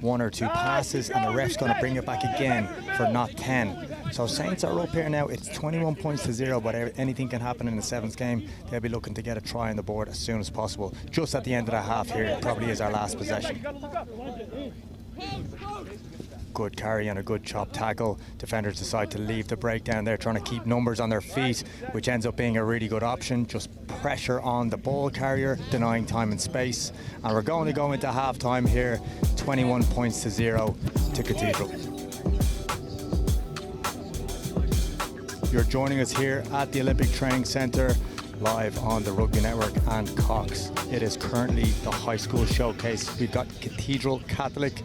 1 or 2 passes, and the ref's going to bring it back again for not 10. So Saints are up here now. It's 21 points to 0, but anything can happen in the sevens game. They'll be looking to get a try on the board as soon as possible. Just at the end of the half here, it probably is our last possession. Good carry and a good chop tackle. Defenders decide to leave the breakdown there, trying to keep numbers on their feet, which ends up being a really good option. Just pressure on the ball carrier, denying time and space. And we're going to go into halftime here, 21 points to 0 to Cathedral. You're joining us here at the Olympic Training Centre, live on the Rugby Network and Cox. It is currently the high school showcase. We've got Cathedral Catholic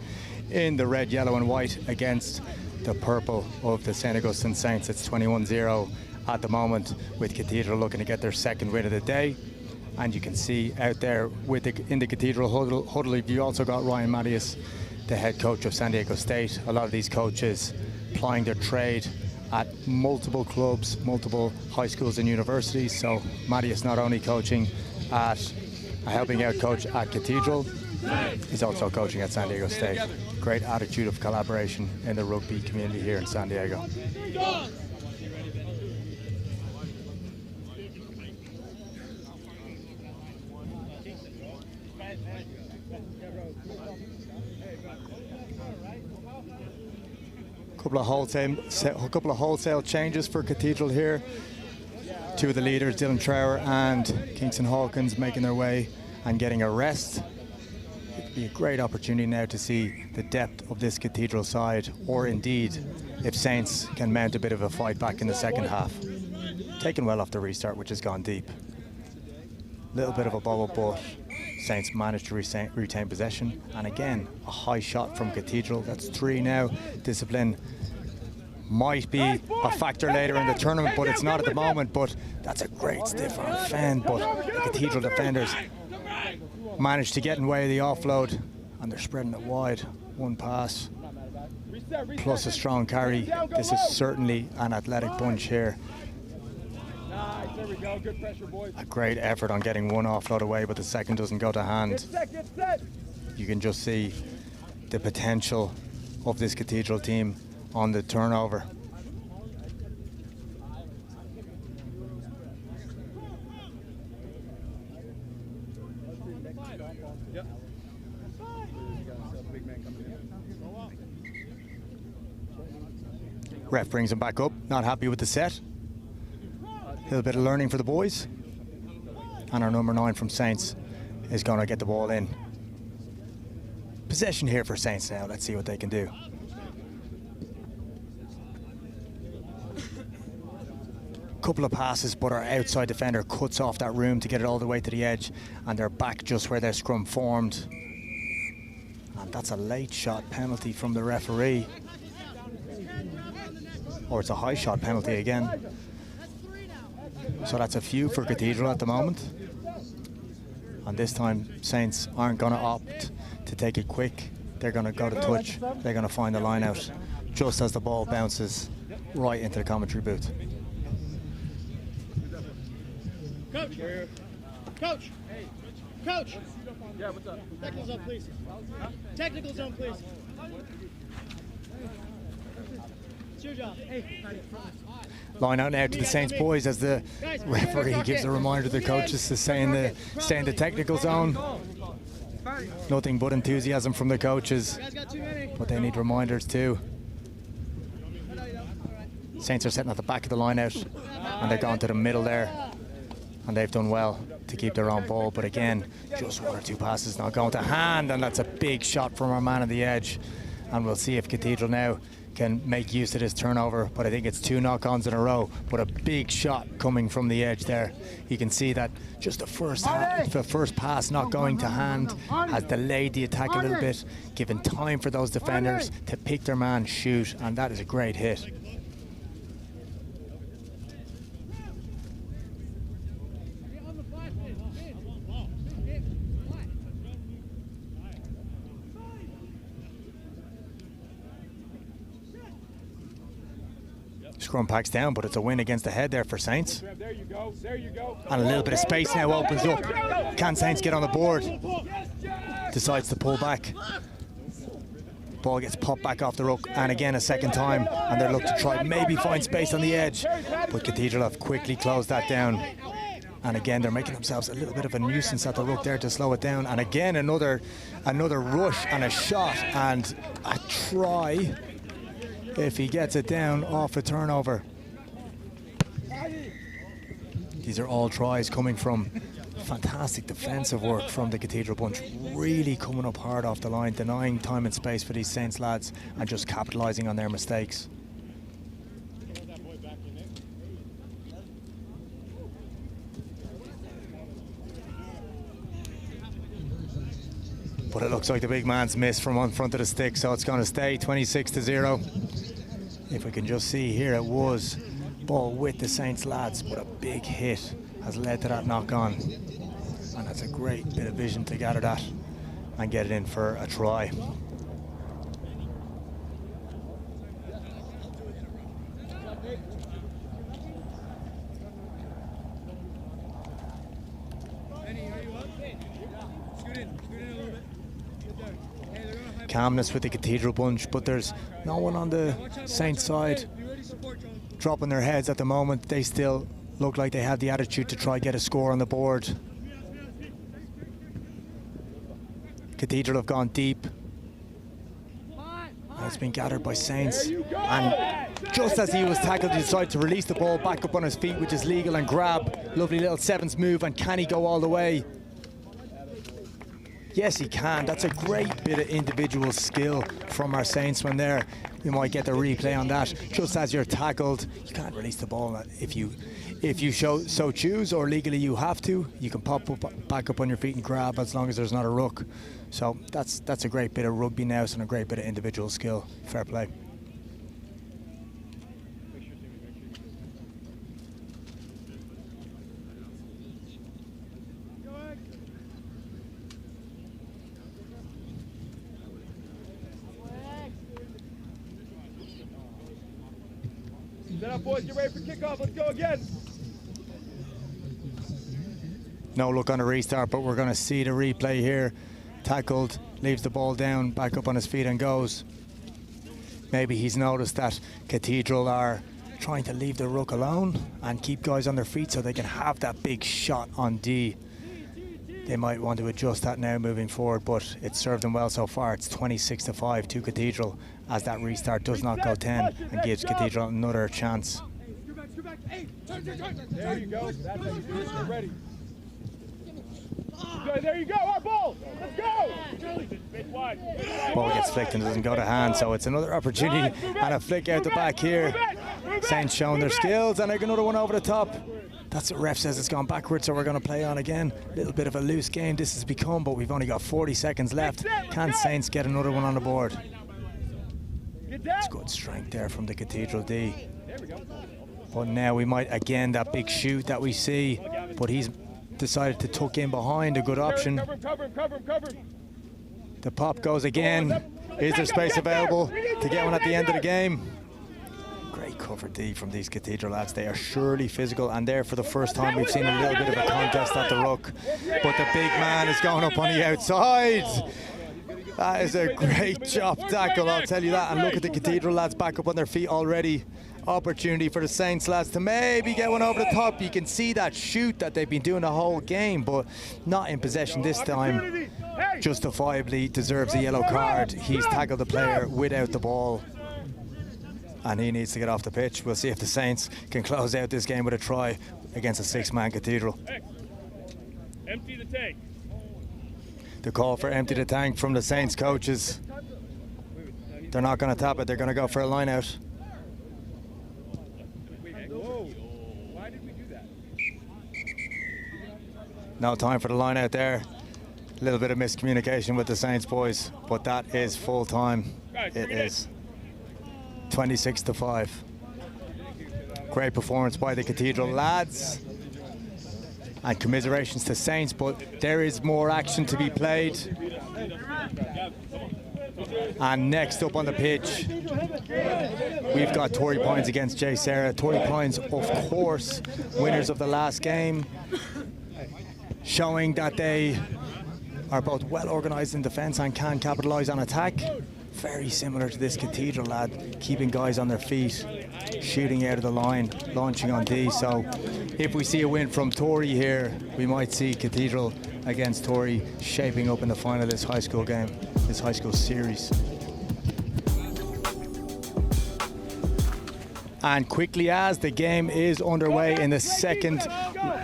in the red, yellow and white against the purple of the St. Augustine Saints. It's 21-0 at the moment, with Cathedral looking to get their second win of the day. And you can see out there in the Cathedral huddle, you also got Ryan Mattias, the head coach of San Diego State. A lot of these coaches plying their trade at multiple clubs, multiple high schools and universities. So Mattias not only coaching at a helping out coach at Cathedral, he's also coaching at San Diego State. Great attitude of collaboration in the rugby community here in San Diego. Couple of wholesale changes for Cathedral here. 2 of the leaders, Dylan Trower and Kingston Hawkins, making their way and getting a rest. It'd be a great opportunity now to see the depth of this Cathedral side, or indeed if Saints can mount a bit of a fight back in the second half. Taken well off the restart, which has gone deep. Little bit of a bubble, but Saints managed to retain possession. And again, a high shot from Cathedral. That's 3 now. Discipline might be a factor later in the tournament, but it's not at the moment. But that's a great stiff arm fend, but the Cathedral defenders managed to get in way of the offload, and they're spreading it wide. 1 pass plus a strong carry. This is certainly an athletic bunch here. There we go. Good pressure, boys. A great effort on getting 1 offload away, but the second doesn't go to hand. Get set. You can just see the potential of this Cathedral team on the turnover. Ref brings him back up, not happy with the set. A little bit of learning for the boys. And our number 9 from Saints is going to get the ball in. Possession here for Saints now. Let's see what they can do. couple of passes, but our outside defender cuts off that room to get it all the way to the edge, and they're back just where their scrum formed. And that's a late shot penalty from the referee. Or it's a high shot penalty again. So that's a few for Cathedral at the moment. And this time, Saints aren't going to opt to take it quick. They're going to go to touch. They're going to find the line out just as the ball bounces right into the commentary booth. Coach! Coach! Coach! Yeah, what's up? Technical zone, please. Technical zone, please. It's your job. Hey. Line out now to the Saints boys as the referee gives a reminder to the coaches to stay in the technical zone. Nothing but enthusiasm from the coaches, but they need reminders too. Saints are sitting at the back of the line out, and they're going to the middle there, and they've done well to keep their own ball, but again, just one or two passes not going to hand, and that's a big shot from our man on the edge. And we'll see if Cathedral now can make use of this turnover, but I think it's 2 knock-ons in a row, but a big shot coming from the edge there. You can see that just the first pass not going to hand has delayed the attack a little bit, given time for those defenders to pick their man, shoot, and that is a great hit. Scrum packs down, but it's a win against the head there for Saints. There you go. There you go. And a little bit of space now opens up. Can Saints get on the board? Decides to pull back. Ball gets popped back off the ruck, and again a second time, and they're looking to try maybe find space on the edge, but Cathedral have quickly closed that down. And again, they're making themselves a little bit of a nuisance at the ruck there to slow it down. And again, another rush and a shot and a try. If he gets it down off a turnover. These are all tries coming from fantastic defensive work from the Cathedral bunch, really coming up hard off the line, denying time and space for these Saints lads and just capitalising on their mistakes. But it looks like the big man's missed from on front of the stick, so it's going to stay 26-0. If we can just see here, it was ball with the Saints lads, but a big hit has led to that knock-on. And that's a great bit of vision to gather that and get it in for a try. Calmness with the Cathedral bunch, but there's no one on the Saints side dropping their heads at the moment. They still look like they have the attitude to try get a score on the board. Cathedral have gone deep. And it's been gathered by Saints. And just as he was tackled, he decided to release the ball back up on his feet, which is legal, and grab. Lovely little sevens move, and can he go all the way? Yes, he can. That's a great bit of individual skill from our Saintsmen there. We might get the replay on that. Just as you're tackled, you can't release the ball if you so choose, or legally you have to. You can pop up, back up on your feet and grab as long as there's not a ruck. So that's a great bit of rugby nous and a great bit of individual skill. Fair play. Set up, boys. Get ready for kickoff. Let's go again. No look on a restart, but we're going to see the replay here. Tackled, leaves the ball down, back up on his feet and goes. Maybe he's noticed that Cathedral are trying to leave the ruck alone and keep guys on their feet so they can have that big shot on D. They might want to adjust that now moving forward, but it's served them well so far. It's 26-5 to Cathedral as that restart does not go 10 and gives Cathedral another chance. There you go. That's how you do it. Get ready. Good, there you go. Our ball. Let's go. Ball gets flicked and doesn't go to hand, so it's another opportunity and a flick out the back here. Saints showing their skills, and another one over the top. That's what ref says, it's gone backwards, so we're going to play on again. A little bit of a loose game this has become, but we've only got 40 seconds left. Can Saints get another one on the board? It's good strength there from the Cathedral D. But now we might, again, that big shoot that we see, but he's decided to tuck in behind, a good option. The pop goes again. Is there space available to get one at the end of the game? Great cover D from these Cathedral lads. They are surely physical, and there for the first time we've seen a little bit of a contest at the ruck. But the big man is going up on the outside. That is a great job tackle, I'll tell you that. And look at the Cathedral lads back up on their feet already. Opportunity for the Saints lads to maybe get one over the top. You can see that shoot that they've been doing the whole game, but not in possession this time. Justifiably deserves a yellow card. He's tackled the player without the ball, and he needs to get off the pitch. We'll see if the Saints can close out this game with a try against a six-man Cathedral. Empty the tank. The call for empty the tank from the Saints coaches. They're not going to tap it, they're going to go for a line out. Why did we do that? No time for the line out there. A little bit of miscommunication with the Saints boys, but that is full time. It is 26-5. Great performance by the Cathedral lads. And commiserations to Saints, but there is more action to be played. And next up on the pitch, we've got Torrey Pines against JSerra. Torrey Pines, of course, winners of the last game, showing that they are both well organised in defence and can capitalise on attack. Very similar to this Cathedral lad, keeping guys on their feet, shooting out of the line, launching on D. So if we see a win from Torrey here, we might see Cathedral against Torrey shaping up in the final of this high school game, this high school series. And quickly as the game is underway in the second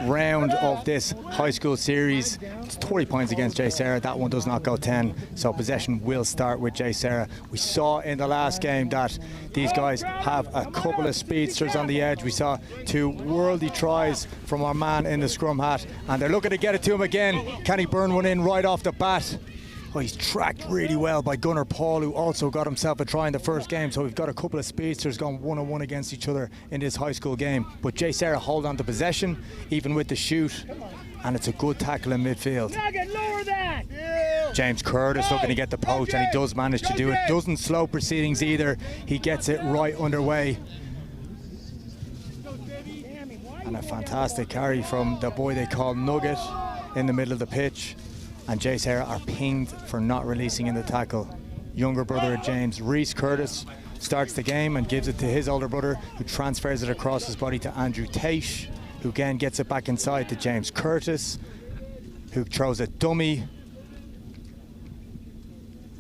round of this high school series, it's Torrey Pines against JSerra. That one does not go 10, so possession will start with JSerra. We saw in the last game that these guys have a couple of speedsters on the edge. We saw two worldy tries from our man in the scrum hat, and they're looking to get it to him again. Can he burn one in right off the bat? Oh, he's tracked really well by Gunnar Paul, who also got himself a try in the first game. So we've got a couple of speedsters going one-on-one against each other in this high school game. But JSerra hold on to possession, even with the shoot, and it's a good tackle in midfield. James Curtis looking to get the post, and he does manage to do it. Doesn't slow proceedings either. He gets it right underway. And a fantastic carry from the boy they call Nugget in the middle of the pitch. And JSerra are pinged for not releasing in the tackle. Younger brother of James, Reese Curtis, starts the game and gives it to his older brother, who transfers it across his body to Andrew Tate, who again gets it back inside to James Curtis, who throws a dummy.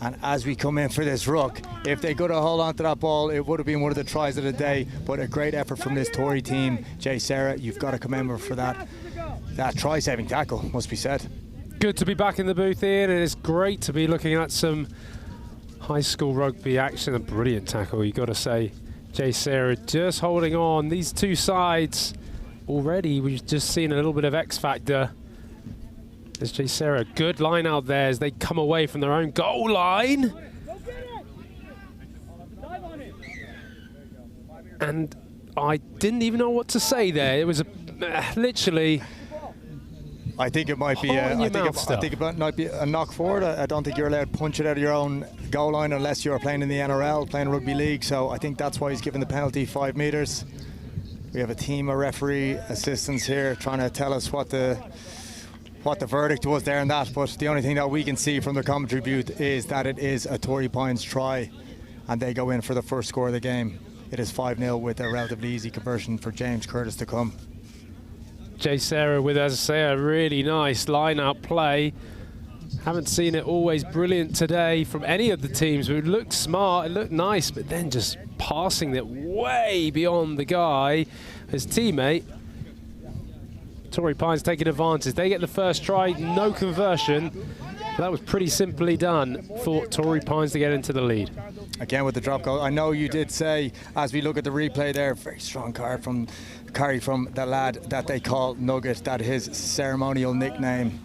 And as we come in for this ruck, if they could have hold on to that ball, it would have been one of the tries of the day. But a great effort from this Torrey team. JSerra, you've got to commend for that. That try-saving tackle, must be said. Good to be back in the booth here, and it's great to be looking at some high school rugby action. A brilliant tackle, you got to say. JSerra just holding on. These two sides already, we've just seen a little bit of X factor. There's JSerra, good line out there as they come away from their own goal line. And I didn't even know what to say there. It was literally. I think it might be. I think it might be a knock forward. I don't think you're allowed to punch it out of your own goal line unless you're playing in the NRL, playing rugby league. So I think that's why he's given the penalty 5 metres. We have a team of referee assistants here trying to tell us what the verdict was there and that. But the only thing that we can see from the commentary booth is that it is a Torrey Pines try, and they go in for the first score of the game. It is 5-0 with a relatively easy conversion for James Curtis to come. JSerra with, as I say, a really nice line-out play. Haven't seen it always brilliant today from any of the teams. It looked smart, it looked nice, but then just passing it way beyond the guy, his teammate. Torrey Pines taking advantage. They get the first try, no conversion. That was pretty simply done for Torrey Pines to get into the lead. Again with the drop goal. I know you did say, as we look at the replay there, very strong carry from the lad that they call Nugget, that his ceremonial nickname.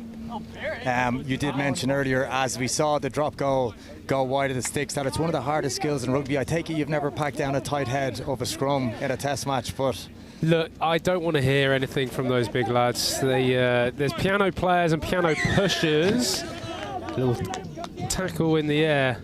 You did mention earlier, as we saw the drop goal go wide of the sticks, that it's one of the hardest skills in rugby. I take it you've never packed down a tight head of a scrum in a test match, but... Look, I don't want to hear anything from those big lads. There's piano players and piano pushers. Little tackle in the air.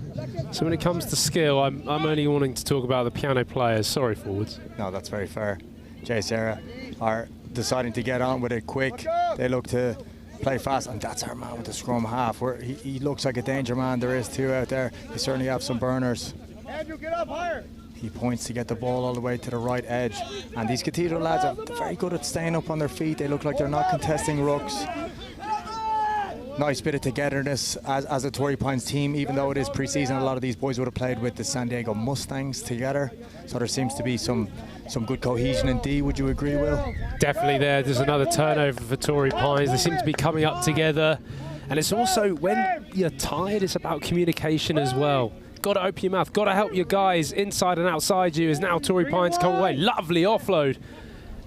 So when it comes to skill, I'm only wanting to talk about the piano players. Sorry, forwards. No, that's very fair. JSerra are deciding to get on with it quick. They look to play fast, and that's our man with the scrum half. Where he looks like a danger man. There is two out there. They certainly have some burners. Andrew, get up higher. He points to get the ball all the way to the right edge. And these Cathedral lads are very good at staying up on their feet. They look like they're not contesting rucks. Nice bit of togetherness as a Torrey Pines team. Even though it is pre-season, a lot of these boys would have played with the San Diego Mustangs together. So there seems to be some good cohesion in D. Would you agree, Will? Definitely there. There's another turnover for Torrey Pines. They seem to be coming up together. And it's also, when you're tired, it's about communication as well. Got to open your mouth. Got to help your guys inside and outside you. As now Torrey Pines come away. Lovely offload.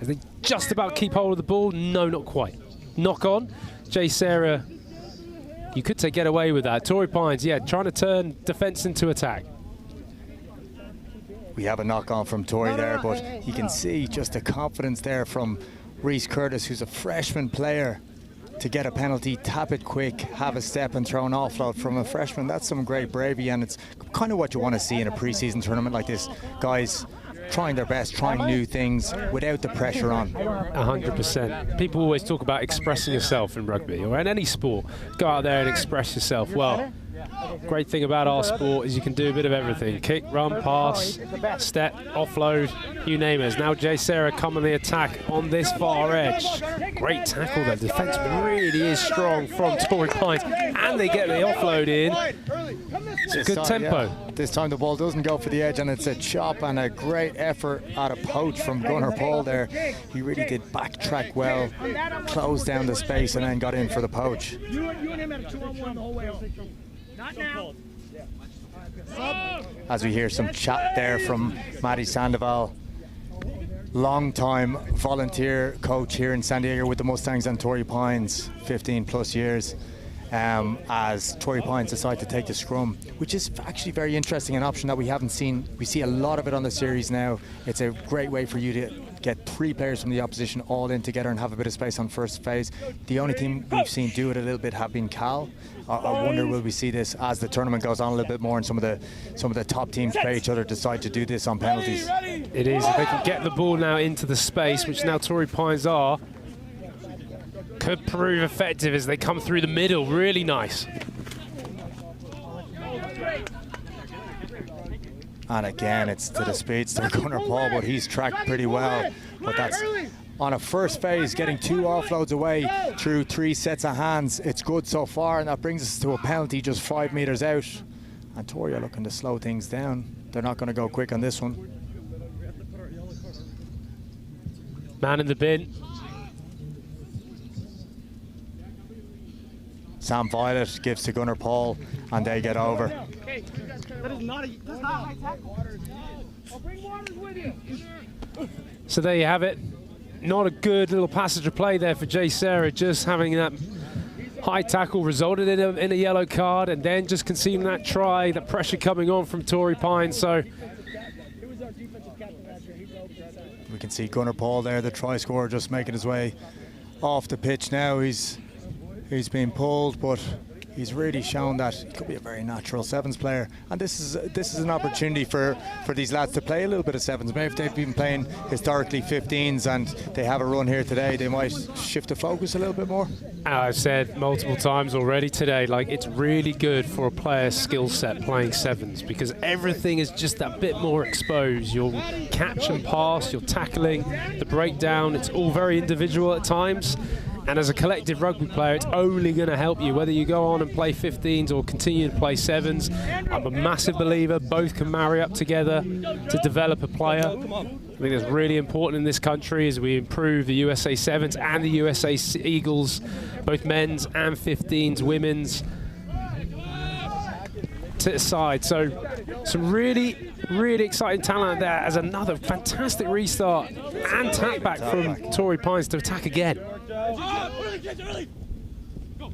As they just about keep hold of the ball. No, not quite. Knock on. JSerra, you could say get away with that. Torrey Pines, yeah, trying to turn defence into attack. We have a knock on from Torrey there, but you can see just the confidence there from Reese Curtis, who's a freshman player, to get a penalty, tap it quick, have a step and throw an offload from a freshman. That's some great bravery, and it's kind of what you want to see in a pre-season tournament like this. Guys trying their best, trying new things without the pressure on. 100%. People always talk about expressing yourself in rugby or in any sport. Go out there and express yourself. Well, great thing about our sport is you can do a bit of everything. Kick, run, pass, step, offload, you name it. Now JSerra come on the attack on this far edge. Great tackle there. Defence really is strong from Torrey Pines, and they get the offload in. It's a good tempo. Yeah. This time the ball doesn't go for the edge, and it's a chop and a great effort at a poach from Gunnar Paul there. He really did backtrack well, closed down the space, and then got in for the poach. You and him had a 2-on-1 the whole way out. Not now. As we hear some chat there from Matty Sandoval, long-time volunteer coach here in San Diego with the Mustangs and Torrey Pines, 15 plus years, as Torrey Pines decide to take the scrum, which is actually very interesting, an option that we haven't seen. We see a lot of it on the series now. It's a great way for you to get 3 players from the opposition all in together and have a bit of space on first phase. The only team we've seen do it a little bit have been Cal. I wonder, will we see this as the tournament goes on a little bit more and some of the top teams play each other, decide to do this on penalties? It is. If they can get the ball now into the space, which now Torrey Pines are, could prove effective as they come through the middle. Really nice. And again, it's to the speedster Gunnar Paul, but he's tracked pretty well. But that's on a first phase, getting 2 offloads away through 3 sets of hands. It's good so far, and that brings us to a penalty just 5 meters out. And Torrey are looking to slow things down. They're not going to go quick on this one. Man in the bin. Sam Violet gives to Gunnar Paul, and they get over. That is not a high tackle. I'll bring waters with you. So there you have it. Not a good little passage of play there for JSerra, just having that high tackle resulted in a yellow card, and then just conceding that try, the pressure coming on from Torrey Pines. So we can see Gunnar Paul there, the try scorer, just making his way off the pitch now. He's been pulled, but he's really shown that he could be a very natural sevens player. And this is an opportunity for these lads to play a little bit of sevens. Maybe if they've been playing historically 15s and they have a run here today, they might shift the focus a little bit more. I've said multiple times already today, like, it's really good for a player's skill set playing sevens, because everything is just that bit more exposed. Your catch and pass, your tackling, the breakdown, it's all very individual at times. And as a collective rugby player, it's only going to help you, whether you go on and play 15s or continue to play sevens. I'm a massive believer both can marry up together to develop a player. I think that's really important in this country as we improve the USA Sevens and the USA Eagles, both men's and 15s, women's. hit aside. So some really, really exciting talent there as another fantastic restart and tap back from Torrey Pines to attack again.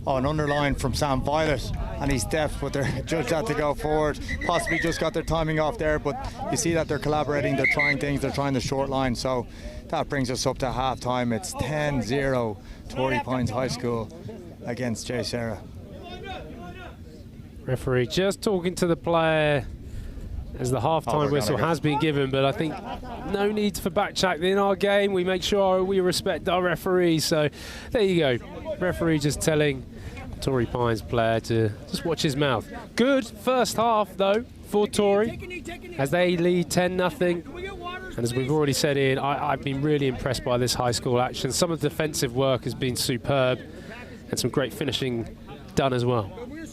Oh, an underline from Sam Violet, and he's deft, but they're judged had to go forward. Possibly just got their timing off there, but you see that they're collaborating, they're trying things, they're trying the short line. So that brings us up to half-time. It's 10-0 Torrey Pines High School against JSerra. Referee just talking to the player as the half-time whistle has been given, but I think no need for backtrack in our game. We make sure we respect our referees. So there you go. Referee just telling Torrey Pines player to just watch his mouth. Good first half though for Torrey as they lead 10-0. And as we've already said, Ian, I've been really impressed by this high school action. Some of the defensive work has been superb and some great finishing done as well.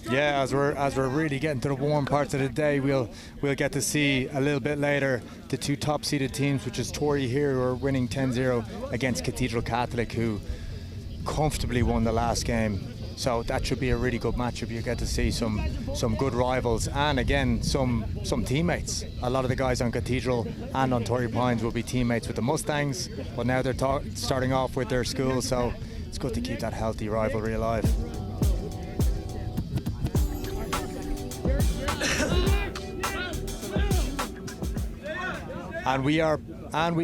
Yeah, as we're really getting to the warm parts of the day, we'll get to see a little bit later the two top-seeded teams, which is Torrey here, who are winning 10-0 against Cathedral Catholic, who comfortably won the last game. So that should be a really good matchup. You get to see some good rivals, and again some teammates. A lot of the guys on Cathedral and on Torrey Pines will be teammates with the Mustangs, but now they're starting off with their schools, so it's good to keep that healthy rivalry alive. And we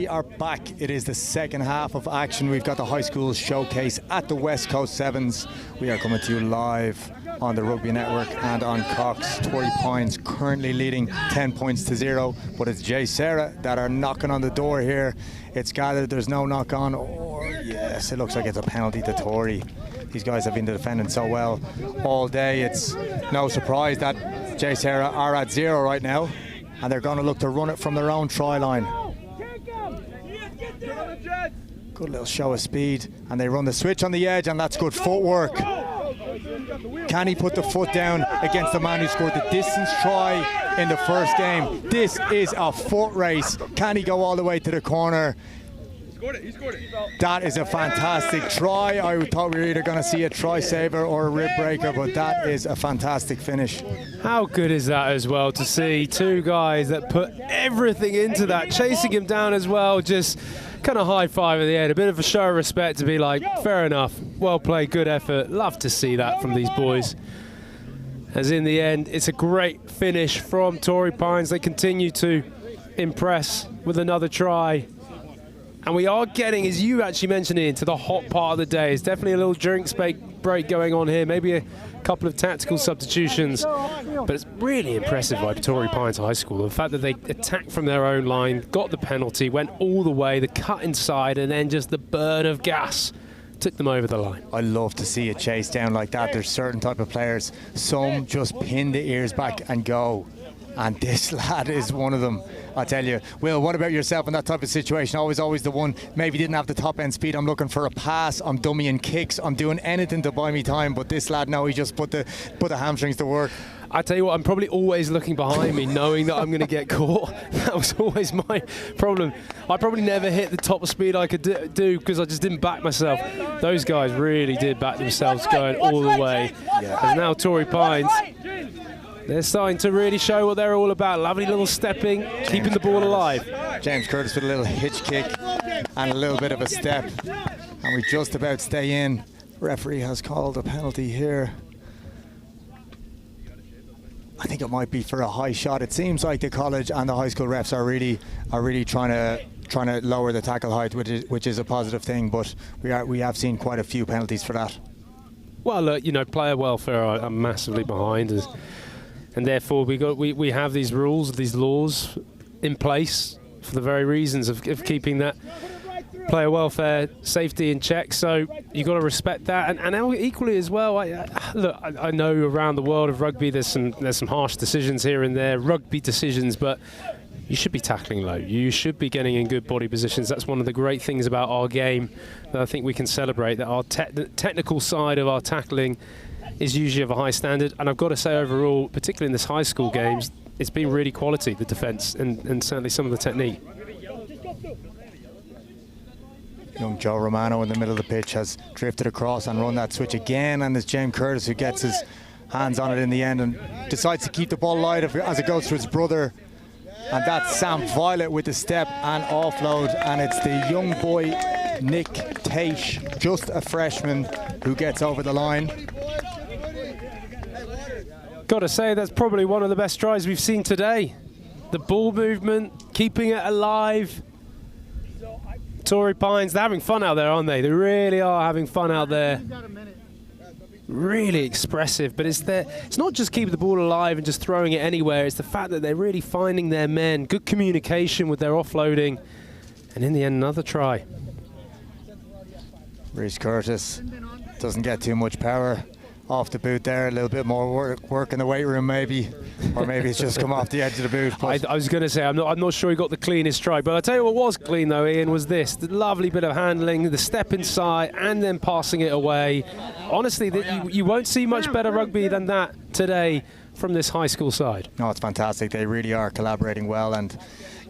are back. It is the second half of action. We've got the high school showcase at the West Coast Sevens. We are coming to you live on the Rugby Network and on Cox. Torrey Pines currently leading 10-0, but it's JSerra that are knocking on the door here. It's gathered there's no knock on, or yes, it looks like it's a penalty to Torrey. These guys have been defending so well all day. It's no surprise that JSerra are at 0 right now, and they're going to look to run it from their own try line. Good little show of speed, and they run the switch on the edge, and that's good footwork. Can he put the foot down against the man who scored the distance try in the first game? This is a foot race. Can he go all the way to the corner? He scored it. That is a fantastic try. I thought we were either going to see a try saver or a rib breaker, but that is a fantastic finish. How good is that as well, to see two guys that put everything into that, chasing him down as well, just kind of high five at the end, a bit of a show of respect to be like, fair enough, well played, good effort. Love to see that from these boys. As in the end, it's a great finish from Torrey Pines. They continue to impress with another try. And we are getting, as you actually mentioned, into the hot part of the day. It's definitely a little drinks break going on here, maybe a couple of tactical substitutions. But it's really impressive by Torrey Pines High School. The fact that they attacked from their own line, got the penalty, went all the way, the cut inside, and then just the burn of gas took them over the line. I love to see a chase down like that. There's certain type of players, some just pin the ears back and go. And this lad is one of them, I tell you. Will, what about yourself in that type of situation? Always the one, maybe didn't have the top end speed. I'm looking for a pass, I'm dummying kicks, I'm doing anything to buy me time. But this lad, no, he just put the hamstrings to work. I tell you what, I'm probably always looking behind me, knowing that I'm going to get caught. That was always my problem. I probably never hit the top speed I could do because I just didn't back myself. Those guys really did back themselves going all the way. As now Torrey Pines, they're starting to really show what they're all about. Lovely little stepping, keeping the ball alive. James Curtis with a little hitch kick and a little bit of a step. And we just about stay in. Referee has called a penalty here. I think it might be for a high shot. It seems like the college and the high school refs are really trying to lower the tackle height, which is a positive thing. But we have seen quite a few penalties for that. Well, look, you know, player welfare are massively behind us. And therefore, we have these rules, these laws in place for the very reasons of keeping that player welfare, safety in check. So you've got to respect that. And equally as well, I know around the world of rugby there's some harsh decisions here and there, rugby decisions, but you should be tackling low. You should be getting in good body positions. That's one of the great things about our game that I think we can celebrate, that our technical side of our tackling is usually of a high standard. And I've got to say overall, particularly in this high school games, it's been really quality, the defence and certainly some of the technique. Young Joe Romano in the middle of the pitch has drifted across and run that switch again, and it's James Curtis who gets his hands on it in the end and decides to keep the ball light as it goes to his brother. And that's Sam Violet with the step and offload, and it's the young boy Nick Taish, just a freshman, who gets over the line. Got to say, that's probably one of the best tries we've seen today. The ball movement, keeping it alive. Torrey Pines, they're having fun out there, aren't they? They really are having fun out there. Really expressive, but it's not just keeping the ball alive and just throwing it anywhere. It's the fact that they're really finding their men, good communication with their offloading, and in the end, another try. Reece Curtis doesn't get too much power off the boot there. A little bit more work in the weight room maybe, or maybe it's just come off the edge of the boot. I was going to say, I'm not sure he got the cleanest strike, but I'll tell you what was clean though, Ian, was this. The lovely bit of handling, the step inside, and then passing it away. Honestly, you won't see much better rugby than that today from this high school side. No, it's fantastic. They really are collaborating well, and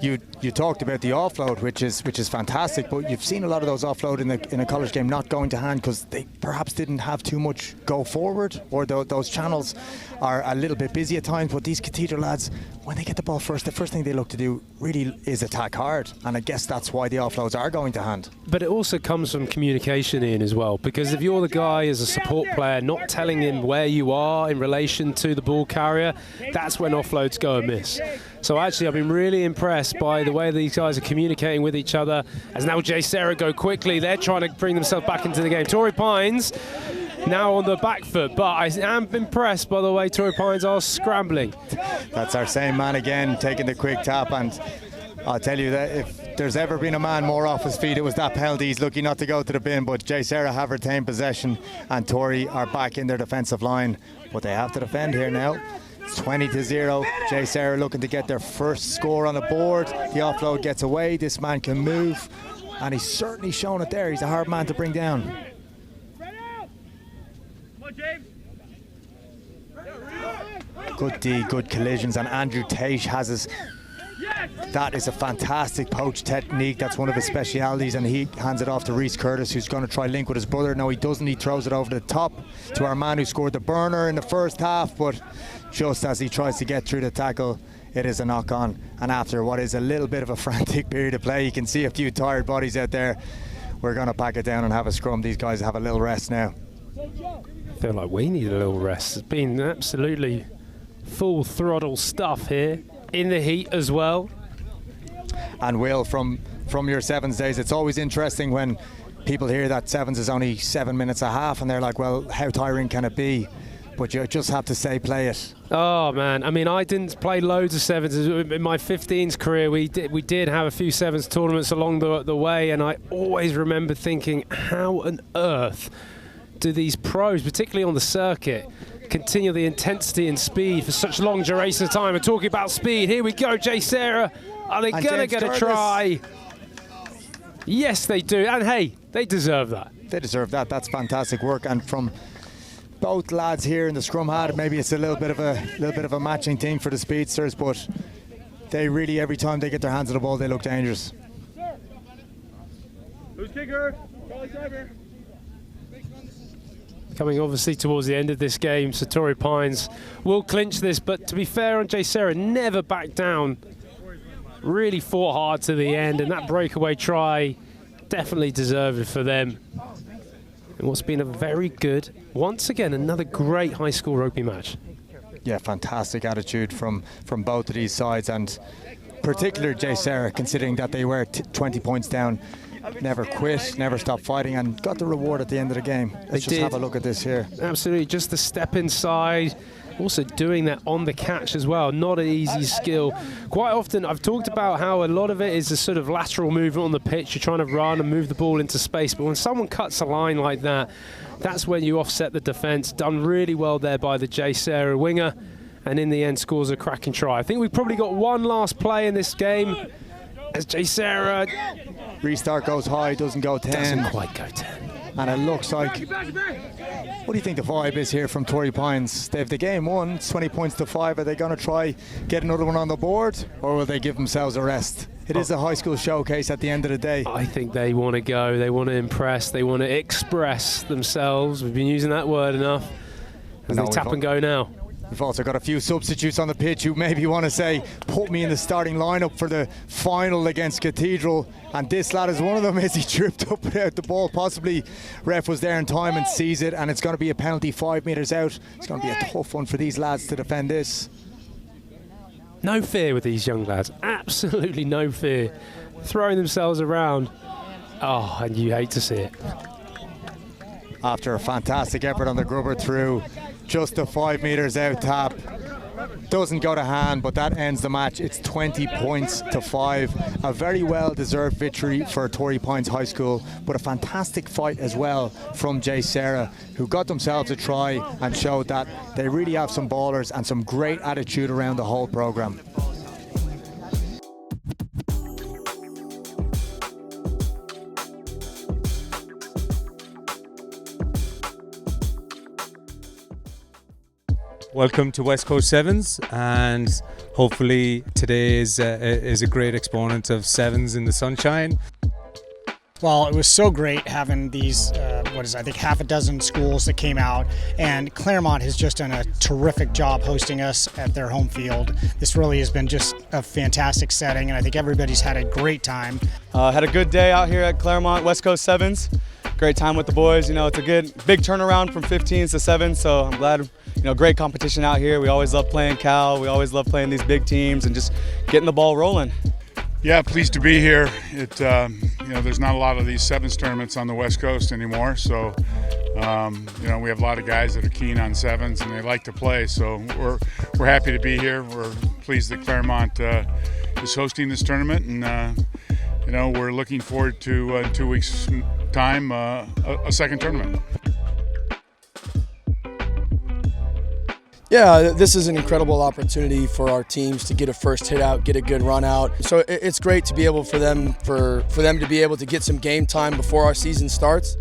you talked about the offload, which is fantastic, but you've seen a lot of those offload in a college game not going to hand because they perhaps didn't have too much go forward, or those channels are a little bit busy at times. But these Cathedral lads, when they get the ball first, the first thing they look to do really is attack hard, and I guess that's why the offloads are going to hand. But it also comes from communication, Ian, as well, because if you're the guy as a support player not telling him where you are in relation to the ball carrier, that's when offloads go amiss. So actually, I've been really impressed by the way these guys are communicating with each other. As now JSerra go quickly, they're trying to bring themselves back into the game. Torrey Pines now on the back foot, but I am impressed by the way Torrey Pines are scrambling. That's our same man again, taking the quick tap, and I'll tell you that if there's ever been a man more off his feet, it was that penalty. He's lucky not to go to the bin, but JSerra have retained possession, and Torrey are back in their defensive line, but they have to defend here now. It's 20-0. JSerra looking to get their first score on the board. The offload gets away. This man can move, and he's certainly shown it there. He's a hard man to bring down. Good D, good collisions, and Andrew Tate has his. That is a fantastic poach technique. That's one of his specialities, and he hands it off to Reece Curtis, who's going to try link with his brother. No, he doesn't. He throws it over the top to our man who scored the burner in the first half, but just as he tries to get through the tackle, it is a knock-on. And after what is a little bit of a frantic period of play, you can see a few tired bodies out there. We're going to pack it down and have a scrum. These guys have a little rest now. I feel like we need a little rest. It's been absolutely full throttle stuff here in the heat as well. And Will, from your sevens days, it's always interesting when people hear that sevens is only 7 minutes a half, and they're like, well, how tiring can it be? But you just have to say play it. Oh man, I mean, I didn't play loads of sevens in my 15s career. We did have a few sevens tournaments along the way, and I always remember thinking, how on earth do these pros, particularly on the circuit, continue the intensity and speed for such long durations of time? And talking about speed, here we go, JSerra. Are they going to get a try? Yes, they do. And hey, they deserve that. They deserve that. That's fantastic work. And from both lads here in the scrum hat, maybe it's a little bit of a matching thing for the speedsters, but they really, every time they get their hands on the ball, they look dangerous. Who's kicker? Charlie Cyber. Coming obviously towards the end of this game, so Torrey Pines will clinch this, but to be fair on JSerra, never backed down. Really fought hard to the end, and that breakaway try definitely deserved it for them. And what's been a very good, once again, another great high school rugby match. Yeah, fantastic attitude from both of these sides, and particularly JSerra, considering that they were 20 points down. Never quit, never stopped fighting, and got the reward at the end of the game. Let's just have a look at this here. Absolutely, just the step inside, also doing that on the catch as well. Not an easy skill. Quite often, I've talked about how a lot of it is a sort of lateral movement on the pitch. You're trying to run and move the ball into space, but when someone cuts a line like that, that's when you offset the defence. Done really well there by the JSerra winger, and in the end scores a cracking try. I think we've probably got one last play in this game. As JSerra restart goes high, doesn't go 10. Doesn't quite go 10. And it looks like, what do you think the vibe is here from Torrey Pines? They've the game won, it's 20 points to 5. Are they going to try get another one on the board, or will they give themselves a rest? It is a high school showcase at the end of the day. I think they want to go, they want to impress, they want to express themselves. We've been using that word enough. as they tap and go now. We've also got a few substitutes on the pitch who maybe want to say, put me in the starting lineup for the final against Cathedral. And this lad is one of them as he tripped up without the ball. Possibly ref was there in time and sees it, and it's going to be a penalty 5 metres out. It's going to be a tough one for these lads to defend this. No fear with these young lads. Absolutely no fear. Throwing themselves around. Oh, and you hate to see it. After a fantastic effort on the grubber through, just a 5 metres out tap. Doesn't go to hand, but that ends the match. It's 20 points to 5. A very well-deserved victory for Torrey Pines High School, but a fantastic fight as well from JSerra, who got themselves a try and showed that they really have some ballers and some great attitude around the whole programme. Welcome to West Coast Sevens, and hopefully today is a great exponent of Sevens in the sunshine. Well, it was so great having these, I think half a dozen schools that came out, and Claremont has just done a terrific job hosting us at their home field. This really has been just a fantastic setting, and I think everybody's had a great time. Had a good day out here at Claremont West Coast Sevens. Great time with the boys. You know, it's a big turnaround from 15s to 7s, so I'm glad. Great competition out here. We always love playing Cal. We always love playing these big teams and just getting the ball rolling. Yeah, pleased to be here. There's not a lot of these sevens tournaments on the West Coast anymore, so we have a lot of guys that are keen on sevens and they like to play. So we're happy to be here. We're pleased that Claremont is hosting this tournament, and we're looking forward to in 2 weeks' time a second tournament. Yeah, this is an incredible opportunity for our teams to get a first hit out, get a good run out. So it's great to be able for them to be able to get some game time before our season starts.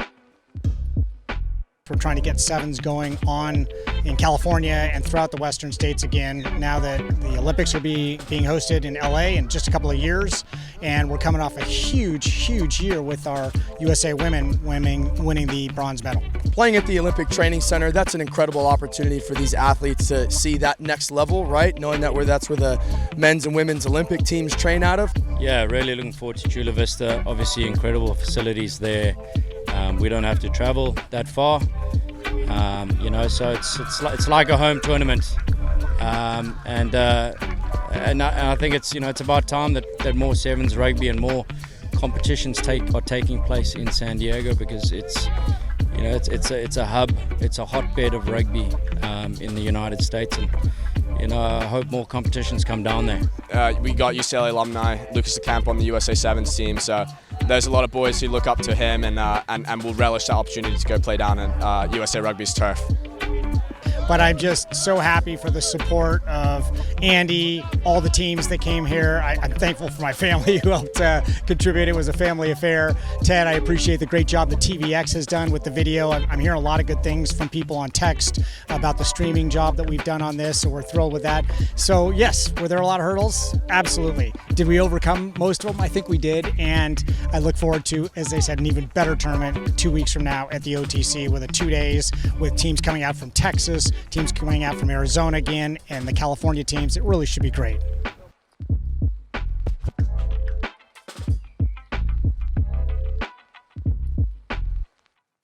We're trying to get sevens going on in California and throughout the western states again now that the Olympics are being hosted in LA in just a couple of years, and we're coming off a huge year with our USA women winning the bronze medal. Playing at the Olympic Training Center, that's an incredible opportunity for these athletes to see that next level, right? Knowing that that's where the men's and women's Olympic teams train out of. Yeah, really looking forward to Chula, Vista. Obviously incredible facilities there. We don't have to travel that far, so it's like a home tournament, and I think it's about time that more sevens rugby and more competitions are taking place in San Diego, because it's a hub, it's a hotbed of rugby in the United States, and I hope more competitions come down there. We got UCLA alumni Lucas DeCamp on the USA Sevens team, so there's a lot of boys who look up to him and will relish the opportunity to go play down in USA Rugby's turf. But I'm just so happy for the support of Andy, all the teams that came here. I'm thankful for my family who helped contribute. It was a family affair. Ted, I appreciate the great job that TVX has done with the video. I'm hearing a lot of good things from people on text about the streaming job that we've done on this, so we're thrilled with that. So yes, were there a lot of hurdles? Absolutely. Did we overcome most of them? I think we did, and I look forward to, as I said, an even better tournament 2 weeks from now at the OTC with 2 days with teams coming out from Texas, teams coming out from Arizona again, and the California teams. It really should be great.